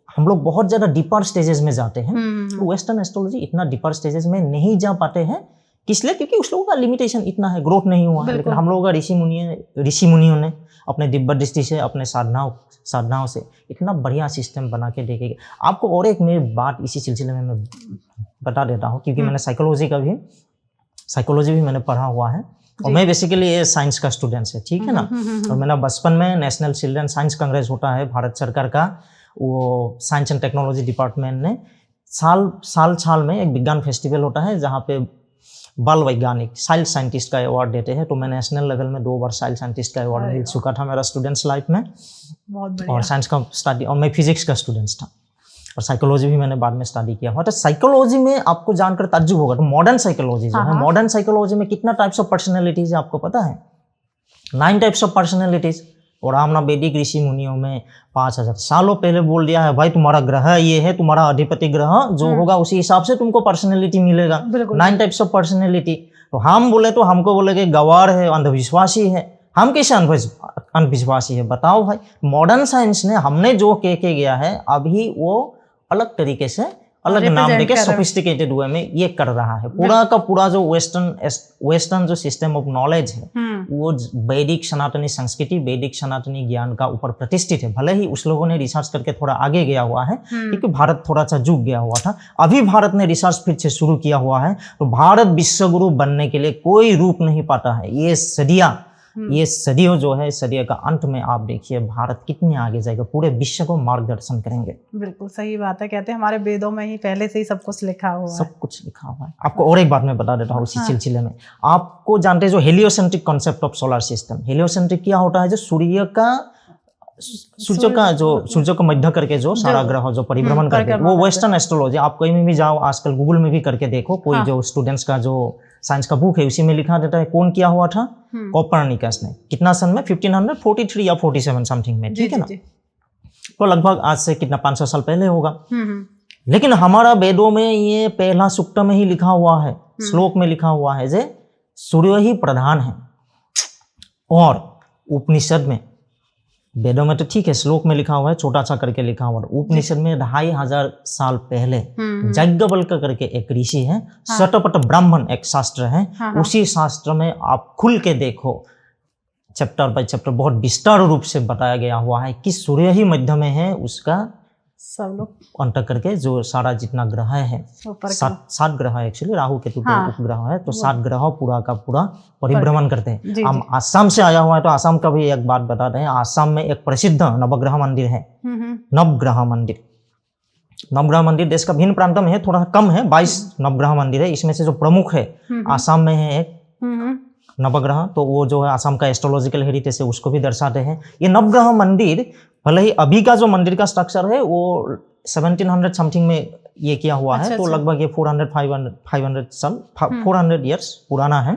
हम लोग बहुत ज्यादा डीपर स्टेजेस में जाते हैं। वेस्टर्न एस्ट्रोलॉजी इतना डीपर स्टेजेस में नहीं जा पाते हैं, किसलिए? क्योंकि उस लोगों का लिमिटेशन इतना है, ग्रोथ नहीं हुआ है। लेकिन हम लोगों का ऋषि मुनियों ने अपने दिव्य दृष्टि से, अपने साधनाओं से इतना बढ़िया सिस्टम बना के देखे। आपको और एक मेरी बात इसी सिलसिले में मैं बता देता हूँ, क्योंकि मैंने साइकोलॉजी भी मैंने पढ़ा हुआ है, और मैं बेसिकली ये साइंस का स्टूडेंट है, ठीक है ना। और मैंने बचपन में नेशनल चिल्ड्रन साइंस कांग्रेस होता है भारत सरकार का, वो साइंस एंड टेक्नोलॉजी डिपार्टमेंट ने साल में एक विज्ञान फेस्टिवल होता है जहाँ पे बाल वैज्ञानिक साइल्ड साइंटिस्ट का अवार्ड देते हैं। तो मैं नेशनल लेवल में 2 बार साइल्ड साइंटिस्ट का अवार्ड मिल चुका था मेरा स्टूडेंट्स लाइफ में। और साइंस का स्टडी, और मैं फिजिक्स का स्टूडेंट्स था, और साइकोलॉजी भी मैंने बाद में स्टडी किया हुआ। तो साइकोलॉजी में आपको जानकर ताज्जुब होगा, तो मॉडर्न साइकोलॉजी जो है, मॉडर्न साइकोलॉजी में कितना टाइप्स ऑफ पर्सनैलिटीज है आपको पता है? 9 टाइप्स ऑफ पर्सनैलिटीज। और हमने वैदिक ऋषि मुनियों में 5000 सालों पहले बोल दिया है, भाई तुम्हारा ग्रह ये है, तुम्हारा अधिपति ग्रह जो होगा उसी हिसाब से तुमको पर्सनैलिटी मिलेगा। 9 टाइप्स ऑफ पर्सनैलिटी। तो हम बोले तो हमको बोले कि गवार है, अंधविश्वासी है। हम कैसे अंधविश्वासी है बताओ भाई? मॉडर्न साइंस ने हमने जो कह के गया है अभी वो अलग तरीके से, अलग नाम देके सोफिस्टिकेटेड वे में ये कर रहा है। पूरा का पूरा जो वेस्टर्न जो सिस्टम ऑफ नॉलेज है वो वैदिक सनातनी संस्कृति, वैदिक सनातनी ज्ञान का ऊपर प्रतिष्ठित है। भले ही उस लोगों ने रिसर्च करके थोड़ा आगे गया हुआ है, क्योंकि भारत थोड़ा सा झुक गया हुआ था। अभी भारत ने रिसर्च फिर से शुरू किया हुआ है, तो भारत विश्वगुरु बनने के लिए कोई रूप नहीं पाता है। ये सदियों जो है, सदियों का अंत में आप देखिए भारत कितने आगे जाएगा, पूरे विश्व को मार्गदर्शन करेंगे। बिल्कुल सही बात है, कहते हैं हमारे वेदों में ही पहले से ही सब कुछ लिखा हुआ है। सब कुछ लिखा हुआ है। आपको और एक बात मैं बता देता हूँ इसी सिलसिले में। आपको जानते हैं जो heliocentric concept of solar system, heliocentric क्या होता है? जो सूर्य को मध्य करके जो सारा ग्रह जो परिभ्रमण करके, वो वेस्टर्न एस्ट्रोलॉजी। आप कहीं में भी जाओ, आजकल गूगल में भी करके देखो, कोई जो स्टूडेंट्स का जो साइंस का बुक है उसी में लिखा देता है कौन किया हुआ था, कोपरनिकस ने। कितना सन में? 1543 या 47 समथिंग में, ठीक है ना। तो लगभग आज से कितना 500 साल पहले होगा। लेकिन हमारा वेदों में ये पहला सूक्त में ही लिखा हुआ है, श्लोक में लिखा हुआ है जे सूर्य ही प्रधान है। और उपनिषद में, वेदों में तो ठीक है श्लोक में लिखा हुआ है, छोटा सा करके लिखा हुआ है। उपनिषद में 2500 साल पहले याज्ञवल्क्य करके एक ऋषि है, शतपथ ब्राह्मण एक शास्त्र है, उसी शास्त्र में आप खुल के देखो, चैप्टर बाय चैप्टर बहुत विस्तार रूप से बताया गया हुआ है कि सूर्य ही मध्य में है, उसका सब लोग अंत करके जो सारा जितना ग्रह है, 7 ग्रह एक्चुअली, राहु केतु के उपग्रह है, तो 7 ग्रह पूरा का पूरा परिभ्रमण करते हैं। हम आसाम से आया हुआ है, तो आसाम का भी एक बात बता रहे हैं। आसाम में एक प्रसिद्ध नवग्रह मंदिर है, नवग्रह मंदिर देश का भिन्न प्रांत में है, थोड़ा कम है, 22 नवग्रह मंदिर है। इसमें से जो प्रमुख है आसाम में है एक नवग्रह, तो वो जो है आसाम का एस्ट्रोलॉजिकल हेरिटेज है, उसको भी दर्शाते हैं। ये नवग्रह मंदिर, भले ही अभी का जो मंदिर का स्ट्रक्चर है वो 1700 समथिंग में ये किया हुआ है, तो लगभग ये 400 ईयर्स पुराना है।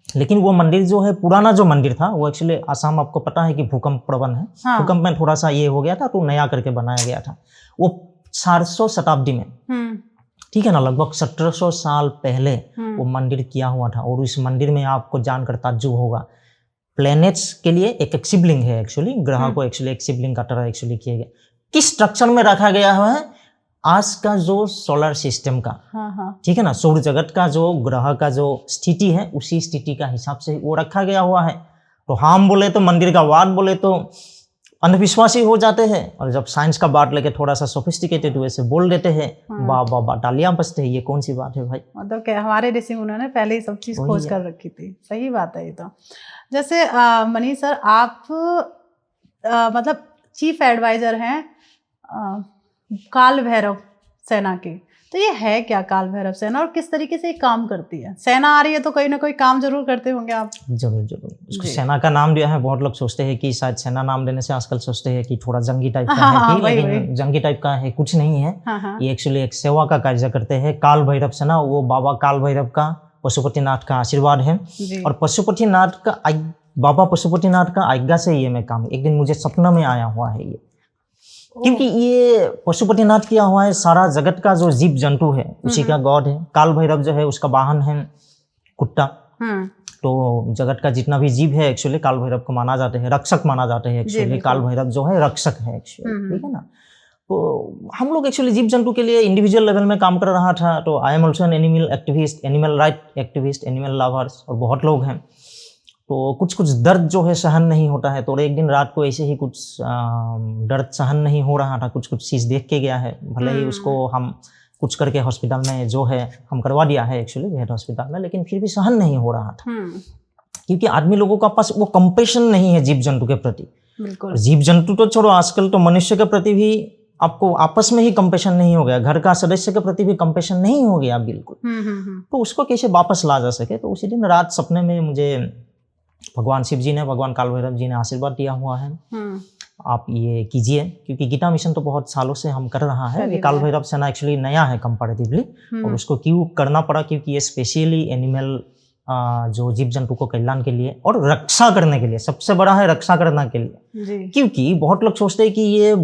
लेकिन वो मंदिर जो है, पुराना जो मंदिर था वो एक्चुअली आसाम आपको पता है कि भूकंप प्रवण है, भूकंप में थोड़ा सा ये हो गया था, तो नया करके बनाया गया था। वो 400 शताब्दी में, ठीक है ना, लगभग 1700 साल पहले वो मंदिर किया हुआ था। और उस मंदिर में आपको जानकर ताज्जुब होगा, प्लैनेट्स के लिए एक शिवलिंग है एक्चुअली, ग्रह को एक्चुअली एक शिवलिंग का तरह एक्चुअली किया गया। किस स्ट्रक्चर में रखा गया है? आज का जो सोलर सिस्टम का, ठीक है ना, सौर जगत का जो ग्रह का जो स्थिति है, उसी स्थिति का हिसाब से वो रखा गया हुआ है। तो हम बोले तो मंदिर का वाद बोले तो अंधविश्वासी हो जाते हैं, और जब साइंस का बात लेके थोड़ा सा सोफिस्टिकेटेड वे से बोल देते हैं, वाह तालियां बजते हैं। ये कौन सी बात है भाई? मतलब क्या, हमारे ऋषि उन्होंने पहले ही सब चीज खोज कर रखी थी। सही बात है ये तो। जैसे मनीष सर, आप मतलब चीफ एडवाइजर हैं काल भैरव सेना की, तो ये है क्या काल भैरव सेना और किस तरीके से ये काम करती है? सेना आ रही है तो कोई ना कोई काम जरूर करते होंगे आप। जरूर जरूर, उसको सेना का नाम दिया है। बहुत लोग सोचते हैं कि शायद सेना नाम देने से आजकल सोचते हैं कि थोड़ा जंगी टाइप का है कि, लेकिन जंगी टाइप का है कुछ नहीं है। ये एक्चुअली एक सेवा का कार्य करते हैं। काल भैरव सेना वो बाबा काल भैरव का, पशुपतिनाथ का आशीर्वाद है। और पशुपतिनाथ का, बाबा पशुपतिनाथ का आज्ञा से ये मैं काम, एक दिन मुझे सपना में आया हुआ है ये, क्योंकि ये पशुपतिनाथ किया हुआ है। सारा जगत का जो जीव जंतु है उसी का गॉड है। काल भैरव जो है उसका वाहन है कुत्ता। तो जगत का जितना भी जीव है एक्चुअली काल भैरव को माना जाते हैं, रक्षक माना जाते हैं एक्चुअली। काल भैरव जो है रक्षक है एक्चुअली, ठीक है ना। तो हम लोग एक्चुअली जीव जंतु के लिए इंडिविजुअल लेवल में काम कर रहा था। तो I am also an animal activist, animal right activist, animal lovers, और बहुत लोग हैं। तो कुछ कुछ दर्द जो है सहन नहीं होता है। तो एक दिन रात को ऐसे ही कुछ दर्द सहन नहीं हो रहा था, कुछ कुछ चीज़ देख के गया है। भले ही उसको हम कुछ करके हॉस्पिटल में जो है हम करवा दिया है एक्चुअली हेड हॉस्पिटल में, लेकिन फिर भी सहन नहीं हो रहा था। क्योंकि आदमी लोगों का पास वो कंपेशन नहीं है जीव जंतु के प्रति। बिल्कुल, जीव जंतु तो छोड़ो, आजकल तो मनुष्य के प्रति भी आपको आपस में ही कंपेशन नहीं हो गया, घर का सदस्य के प्रति भी कंपेशन नहीं हो गया बिल्कुल। तो उसको कैसे वापस ला जा सके। तो उसी दिन रात सपने में मुझे भगवान शिव जी ने, भगवान काल भैरव जी ने आशीर्वाद दिया हुआ है, आप ये कीजिए। क्योंकि गीता मिशन तो बहुत सालों से हम कर रहा है। ये काल भैरव सेना एक्चुअली नया है कंपैरेटिवली। और उसको क्यों करना पड़ा, क्योंकि ये स्पेशली एनिमल जो जीव जंतु को कल्याण के लिए और रक्षा करने के लिए, सबसे बड़ा है रक्षा करने के लिए। क्योंकि बहुत लोग सोचते हैं कि ये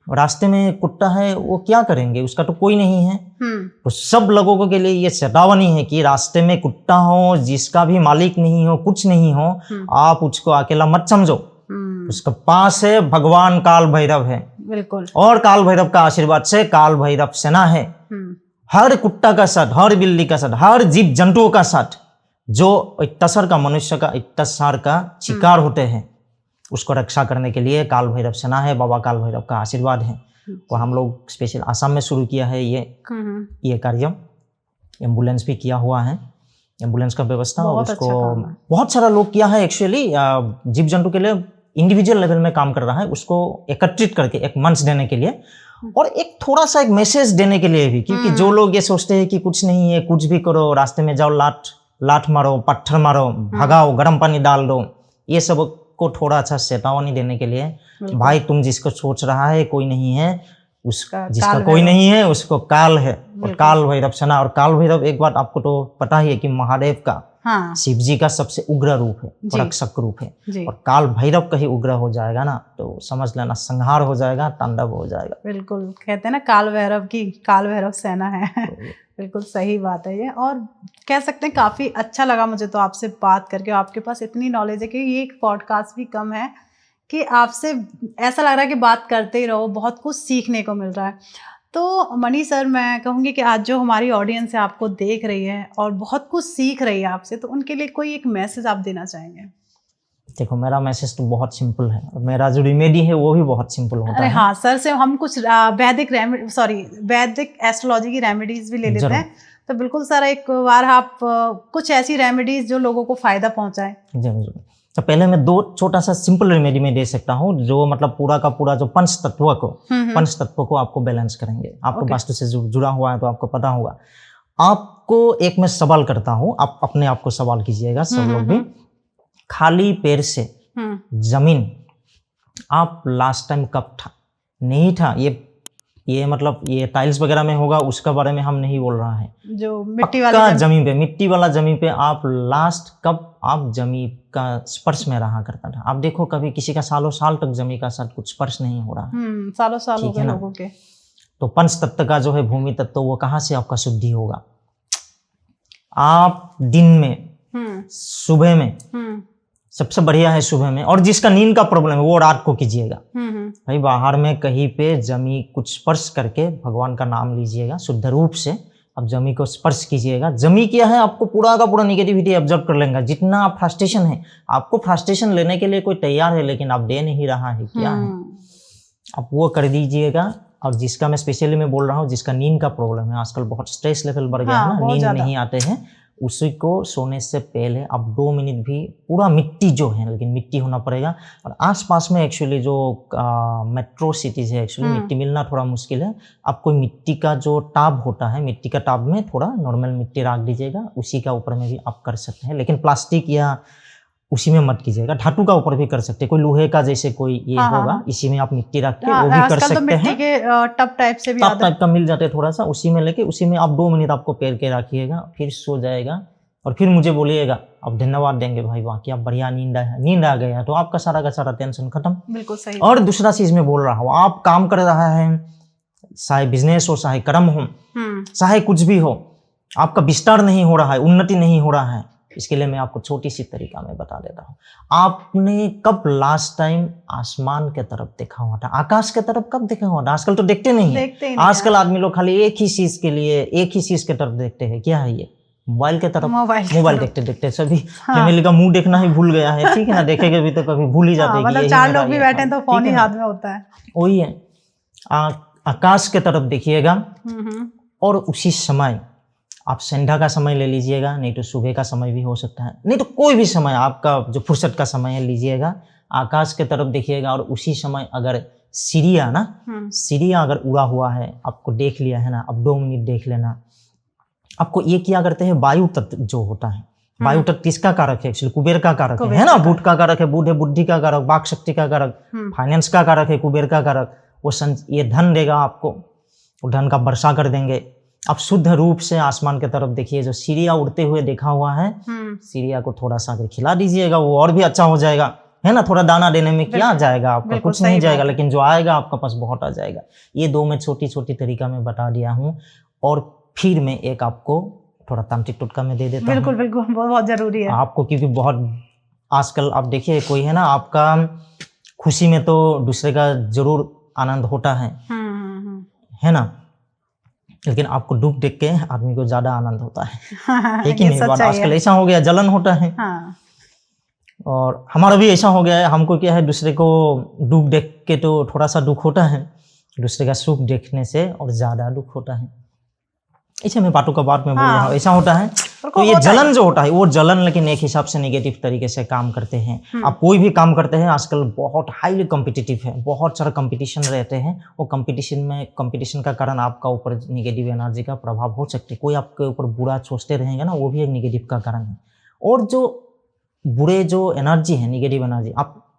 रास्ते में कुत्ता है वो क्या करेंगे, उसका तो कोई नहीं है। तो सब लोगों के लिए ये चेतावनी है कि रास्ते में कुत्ता हो, जिसका भी मालिक नहीं हो, कुछ नहीं हो, आप उसको अकेला मत समझो। उसके पास है भगवान काल भैरव है। बिल्कुल, और काल भैरव का आशीर्वाद से काल भैरव सेना है। हर कुत्ता का साथ, हर बिल्ली का साथ, हर जीव जंतुओं का साथ जो अत्याचार का, मनुष्य का अत्याचार का शिकार होते हैं, उसको रक्षा करने के लिए काल भैरव सेना है। बाबा काल भैरव का आशीर्वाद है। तो हम लोग स्पेशल आसाम में शुरू किया है ये कार्य। एम्बुलेंस भी किया हुआ है, एम्बुलेंस का व्यवस्था, और उसको बहुत सारा लोग किया है एक्चुअली। जीव जंतु के लिए इंडिविजुअल लेवल में काम कर रहा है, उसको एकत्रित करके एक मंच देने के लिए और एक थोड़ा सा एक मैसेज देने के लिए भी। क्योंकि जो लोग ये सोचते हैं कि कुछ नहीं है, कुछ भी करो, रास्ते में जाओ, लाठ मारो, पत्थर मारो, भगाओ, गर्म पानी डाल दो, ये सब को थोड़ा अच्छा चेतावनी देने के लिए, भाई तुम जिसको सोच रहा है कोई नहीं है, उसका जिसका कोई नहीं है उसको काल है। और काल भैरव सेना, और काल भैरव एक बात आपको तो पता ही है कि महादेव का, शिव जी का सबसे उग्र रूप है, रक्षक रूप है। और काल भैरव का ही उग्र हो जाएगा ना तो समझ लेना संहार हो जाएगा, तांडव हो जाएगा। बिल्कुल, कहते हैं ना काल भैरव की काल भैरव सेना है। बिल्कुल सही बात है ये। और कह सकते हैं काफ़ी अच्छा लगा मुझे तो आपसे बात करके। आपके पास इतनी नॉलेज है कि ये एक पॉडकास्ट भी कम है कि आपसे ऐसा लग रहा है कि बात करते ही रहो, बहुत कुछ सीखने को मिल रहा है। तो मणि सर, मैं कहूँगी कि आज जो हमारी ऑडियंस है आपको देख रही है और बहुत कुछ सीख रही है आपसे, तो उनके लिए कोई एक मैसेज आप देना चाहेंगे? देखो, मेरा मैसेज तो बहुत सिंपल है और मेरा जो रेमेडी है वो भी बहुत सिंपल होता है। हाँ सर, से हम कुछ वैदिक एस्ट्रोलॉजी की रेमेडीज भी ले लेते हैं। तो बिल्कुल सर, एक बार आप कुछ ऐसी रेमेडीज जो लोगों को फायदा पहुंचाए। जरूर। तो पहले मैं दो छोटा सा सिंपल रेमेडी में दे सकता हूँ, जो मतलब पूरा का पूरा जो पंच तत्व को आपको बैलेंस करेंगे। आपको वास्तु से जुड़ा हुआ है तो आपको पता होगा। आपको एक मैं सवाल करता हूँ, आप अपने आप को सवाल कीजिएगा, सब लोग भी। खाली पैर से जमीन आप लास्ट टाइम कब था? नहीं था, ये मतलब ये टाइल्स वगैरह में होगा, उसका बारे में हम नहीं बोल रहा है। जो मिट्टी वाला जमीन पे, मिट्टी वाला जमीन पे आप लास्ट कब आप जमीन का स्पर्श में रहा करता था? आप देखो कभी किसी का सालों साल तक जमीन का साथ कुछ स्पर्श नहीं हो रहा है। सालों साल हो गए लोगों के। तो पंच तत्व का जो है भूमि तत्व, वो कहाँ से आपका शुद्धि होगा? आप दिन में, सुबह में, सबसे बढ़िया है सुबह में। और जिसका नींद का प्रॉब्लम है वो रात को कीजिएगा। भाई बाहर में कहीं पे जमी कुछ स्पर्श करके भगवान का नाम लीजिएगा, शुद्ध रूप से आप जमी को स्पर्श कीजिएगा। जमी क्या है, आपको पूरा का पूरा निगेटिविटी ऑब्जर्व कर लेगा। जितना आप फ्रस्ट्रेशन है, आपको फ्रस्ट्रेशन लेने के लिए कोई तैयार है लेकिन आप दे नहीं रहा है, क्या है, आप वो कर दीजिएगा। और जिसका मैं स्पेशली मैं बोल रहा हूँ, जिसका नींद का प्रॉब्लम है, आजकल बहुत स्ट्रेस लेवल बढ़ गया है ना, नींद नहीं आते हैं, उसी को सोने से पहले आप 2 मिनट भी पूरा मिट्टी जो है, लेकिन मिट्टी होना पड़ेगा। और आसपास में एक्चुअली जो मेट्रो सिटीज है एक्चुअली मिट्टी मिलना थोड़ा मुश्किल है। आप कोई मिट्टी का जो टब होता है, मिट्टी का टब में थोड़ा नॉर्मल मिट्टी रख दीजिएगा, उसी का ऊपर में भी आप कर सकते हैं, लेकिन प्लास्टिक या उसी में मत कीजिएगा। धातु का ऊपर भी कर सकते हैं, कोई लोहे का जैसे कोई ये होगा, इसी में आप मिट्टी रख के वो भी कर सकते हैं। मिट्टी के टब टाइप से भी टब टाइप का मिल जाते हैं थोड़ा सा, उसी में लेके उसी में आप 2 मिनट आपको पैर के रखिएगा, फिर सो जाएगा और फिर मुझे बोलिएगा, आप धन्यवाद देंगे भाई वाह क्या बढ़िया नींद आ गया, तो आपका सारा का सारा टेंशन खत्म। बिल्कुल सही। और दूसरा चीज मैं बोल रहा हूँ, आप काम कर रहा है, चाहे बिजनेस हो, चाहे कर्म हो, चाहे कुछ भी हो, आपका विस्तार नहीं हो रहा है, उन्नति नहीं हो रहा है, इसके लिए मैं आपको छोटी सी तरीका मैं बता देता हूँ। आपने कब लास्ट टाइम आसमान के तरफ देखा हुआ था, आकाश के तरफ कब देखा हुआ था? आजकल तो देखते नहीं है। आजकल आदमी लोग खाली एक ही चीज के लिए, एक ही चीज के तरफ देखते हैं। क्या है ये? मोबाइल के तरफ। मोबाइल देखते देखते सभी फैमिली का मुंह देखना ही भूल गया है, ठीक है ना। देखेंगे भी तो कभी भूल ही जाते हैं। मतलब 4 लोग भी बैठे तो फोन ही हाथ में होता है। वही है, आकाश के तरफ देखिएगा और उसी समय आप संध्या का समय ले लीजिएगा, नहीं तो सुबह का समय भी हो सकता है, नहीं तो कोई भी समय आपका जो फुर्सत का समय है लीजिएगा, आकाश के तरफ देखिएगा और उसी समय अगर चिड़िया अगर उड़ा हुआ है, आपको देख लिया है ना, अब 2 मिनट देख लेना। आपको ये क्या करते हैं, वायु तत्व जो होता है, वायु तत्व किसका कारक है? एक्चुअली कुबेर का कारक है ना। बुध का कारक है, बुध है बुद्धि का कारक, वाक शक्ति का कारक, फाइनेंस का कारक है कुबेर का कारक। वो ये धन देगा आपको, वो धन का वर्षा कर देंगे। आप शुद्ध रूप से आसमान की तरफ देखिए, जो चिड़िया उड़ते हुए देखा हुआ है, चिड़िया को थोड़ा सा अगर खिला दीजिएगा वो और भी अच्छा हो जाएगा, है ना। थोड़ा दाना देने में क्या जाएगा आपका, कुछ नहीं जाएगा, लेकिन जो आएगा आपका पास बहुत आ जाएगा। ये 2 मैं छोटी छोटी तरीका मैं बता दिया हूँ। और फिर मैं एक आपको थोड़ा तांत्रिक टोटका में दे देता हूँ। बिल्कुल बिल्कुल, बहुत जरूरी है आपको, क्योंकि बहुत आजकल आप देखिए कोई है ना, आपका खुशी में तो दूसरे का जरूर आनंद होता है ना, लेकिन आपको दुख देख के आदमी को ज्यादा आनंद होता है। एक ही नहीं बात, आजकल ऐसा हो गया, जलन होता है। और हमारा भी ऐसा हो गया है, हमको क्या है, दूसरे को दुख देख के तो थोड़ा सा दुख होता है, दूसरे का सुख देखने से और ज्यादा दुख होता है। ऐसे मैं बातों का बात में बोल रहा हूँ, ऐसा होता है। तो ये जलन जो होता है, वो जलन लेकिन एक हिसाब से नेगेटिव तरीके से काम करते हैं। आप कोई भी काम करते हैं, आजकल बहुत हाईली कॉम्पिटिटिव है, बहुत सारा कंपटीशन रहते हैं। वो कंपटीशन का कारण आपका ऊपर नेगेटिव एनर्जी का प्रभाव हो सकते हैं। कोई आपके ऊपर बुरा सोचते रहेंगे ना, वो भी एक नेगेटिव का कारण है। और जो बुरे जो एनर्जी है, नेगेटिव एनर्जी,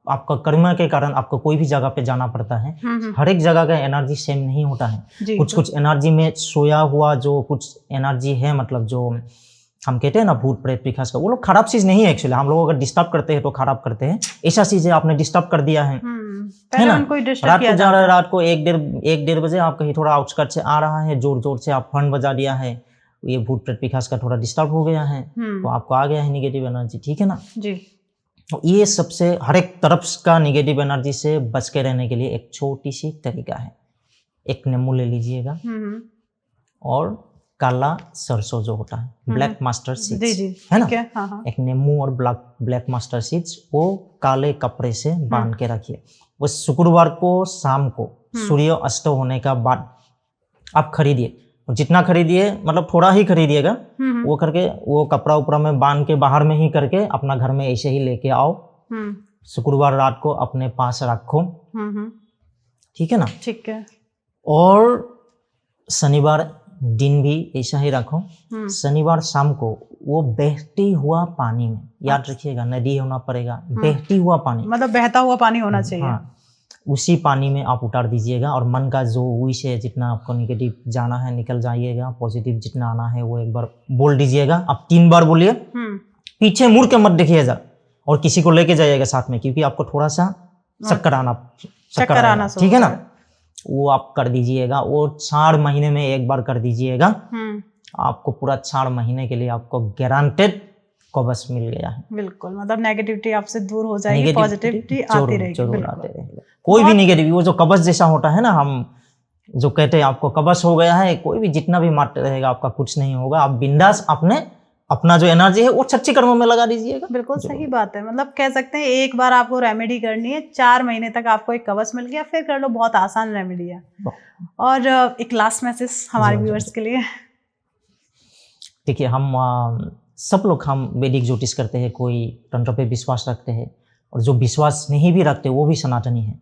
आपका कर्म के कारण आपको कोई भी जगह पे जाना पड़ता है। हर एक जगह का एनर्जी सेम नहीं होता है। कुछ एनर्जी में सोया हुआ जो कुछ एनर्जी है, मतलब जो हम कहते हैं ना भूत प्रेत पिशाच का, वो लोग खराब चीज नहीं है। एक्चुअली हम लोग अगर डिस्टर्ब करते हैं तो खराब करते हैं। ऐसा चीज है, आपने डिस्टर्ब कर दिया है ना। रात को जा रहा है, रात को 1-1:30 बजे आप कहीं थोड़ा आउटस्कर्ट से आ रहा है, जोर जोर से आप हॉर्न बजा दिया है, ये भूत प्रेत पिशाच का थोड़ा डिस्टर्ब हो गया है, तो आपको आ गया है नेगेटिव एनर्जी, ठीक है ना जी। तो ये सबसे हर एक तरफ का नेगेटिव एनर्जी से बच के रहने के लिए एक छोटी सी तरीका है। एक नींबू ले लीजिएगा और काला सरसों जो होता है, ब्लैक मास्टर सीड्स, है ना, एक नींबू और ब्लैक मास्टर सीड्स, वो काले कपड़े से बांध के रखिए। वो शुक्रवार को शाम को सूर्य अस्त होने का बाद आप खरीदिए। जितना खरीदिए, मतलब थोड़ा ही खरीदिएगा, वो करके वो कपड़ा उपड़ा में बांध के बाहर में ही करके अपना घर में ऐसे ही लेके आओ। शुक्रवार रात को अपने पास रखो, ठीक है ना, ठीक है। और शनिवार दिन भी ऐसा ही रखो। शनिवार शाम को वो बहती हुआ पानी में, याद रखिएगा नदी होना पड़ेगा, बहती हुआ पानी, मतलब बहता हुआ पानी होना चाहिए। हाँ, उसी पानी में आप उतार दीजिएगा और मन का जो विश है, जितना आपको नेगेटिव जाना है निकल जाइएगा, पॉजिटिव जितना आना है वो एक बार बोल दीजिएगा। आप 3 बार बोलिए, पीछे मुड़ के मत देखिएगा और किसी को लेके जाइएगा साथ में, क्योंकि आपको थोड़ा सा चक्कर आना, ठीक है ना। वो आप कर दीजिएगा, वो 4 महीने में एक बार कर दीजिएगा। आपको पूरा 4 महीने के लिए आपको गारंटेड कवच मिल गया है। बिल्कुल, मतलब नेगेटिविटी आपसे दूर हो जाएगी, पॉजिटिविटी आती रहेगी। कोई भी नेगेटिव, वो जो कवच जैसा होता है ना, हम जो कहते हैं आपको कवच हो गया है, कोई भी जितना भी मारते रहेगा आपका कुछ नहीं होगा। आप बिंदास अपना जो एनर्जी है वो अच्छी कर्मों में लगा दीजिएगा। बिल्कुल सही बात है, मतलब कह सकते हैं एक बार आपको रेमेडी करनी है, 4 महीने तक आपको एक कवच मिल गया, फिर कर लो, बहुत आसान रेमेडी है। और एक लास्ट मैसेज हमारे व्यूअर्स के लिए। देखिए, हम सब लोग हम वैदिक ज्योतिष करते हैं, कोई तंत्र पे विश्वास रखते हैं, और जो विश्वास नहीं भी रखते वो भी सनातनी है।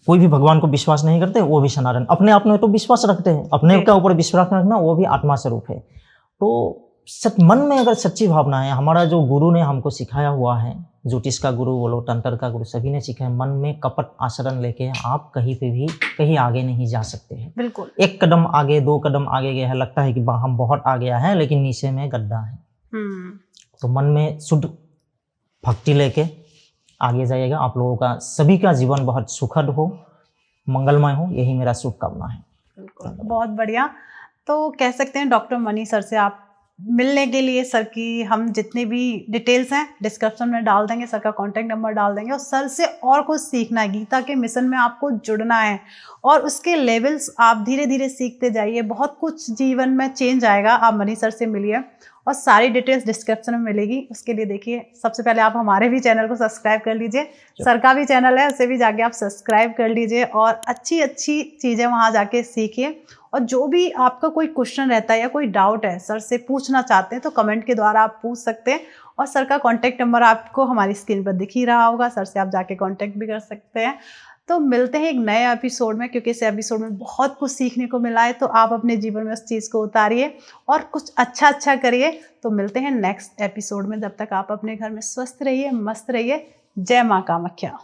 कोई भी भगवान को विश्वास नहीं करते वो भी सनातन, अपने आप में तो विश्वास रखते हैं, अपने के ऊपर विश्वास रखना वो भी आत्मा स्वरूप है। तो मन में अगर सच्ची भावना है, हमारा जो गुरु ने हमको सिखाया हुआ है, ज्योतिष का गुरु बोलो, तंत्र का गुरु, सभी ने सिखाया, मन में कपट आचरण लेके आप कहीं पे भी कहीं आगे नहीं जा सकते हैं। बिल्कुल। एक कदम आगे, 2 कदम आगे गया है, लगता है कि हम बहुत आ गया है, लेकिन नीचे में गड्ढा है। तो मन में शुद्ध भक्ति लेके आगे जाइएगा, आप लोगों का सभी का जीवन बहुत सुखद हो, मंगलमय हो, यही मेरा शुभकामना है। बिल्कुल, बहुत बढ़िया। तो कह सकते हैं डॉक्टर मनी सर से आप मिलने के लिए, सर की हम जितने भी डिटेल्स हैं डिस्क्रिप्शन में डाल देंगे, सर का कॉन्टैक्ट नंबर डाल देंगे, और सर से और कुछ सीखना है, गीता के मिशन में आपको जुड़ना है और उसके लेवल्स आप धीरे धीरे सीखते जाइए, बहुत कुछ जीवन में चेंज आएगा। आप मनी सर से मिलिए और सारी डिटेल्स डिस्क्रिप्शन में मिलेगी। उसके लिए देखिए, सबसे पहले आप हमारे भी चैनल को सब्सक्राइब कर लीजिए, सर का भी चैनल है उसे भी जाके आप सब्सक्राइब कर लीजिए और अच्छी अच्छी चीज़ें वहाँ जाके सीखिए। और जो भी आपका कोई क्वेश्चन रहता है या कोई डाउट है, सर से पूछना चाहते हैं, तो कमेंट के द्वारा आप पूछ सकते हैं। और सर का कॉन्टैक्ट नंबर आपको हमारी स्क्रीन पर दिख ही रहा होगा, सर से आप जाके कॉन्टैक्ट भी कर सकते हैं। तो मिलते हैं एक नए एपिसोड में, क्योंकि इस एपिसोड में बहुत कुछ सीखने को मिला है। तो आप अपने जीवन में उस चीज़ को उतारिए और कुछ अच्छा करिए। तो मिलते हैं नेक्स्ट एपिसोड में, जब तक आप अपने घर में स्वस्थ रहिए, मस्त रहिए। जय माँ कामाख्या।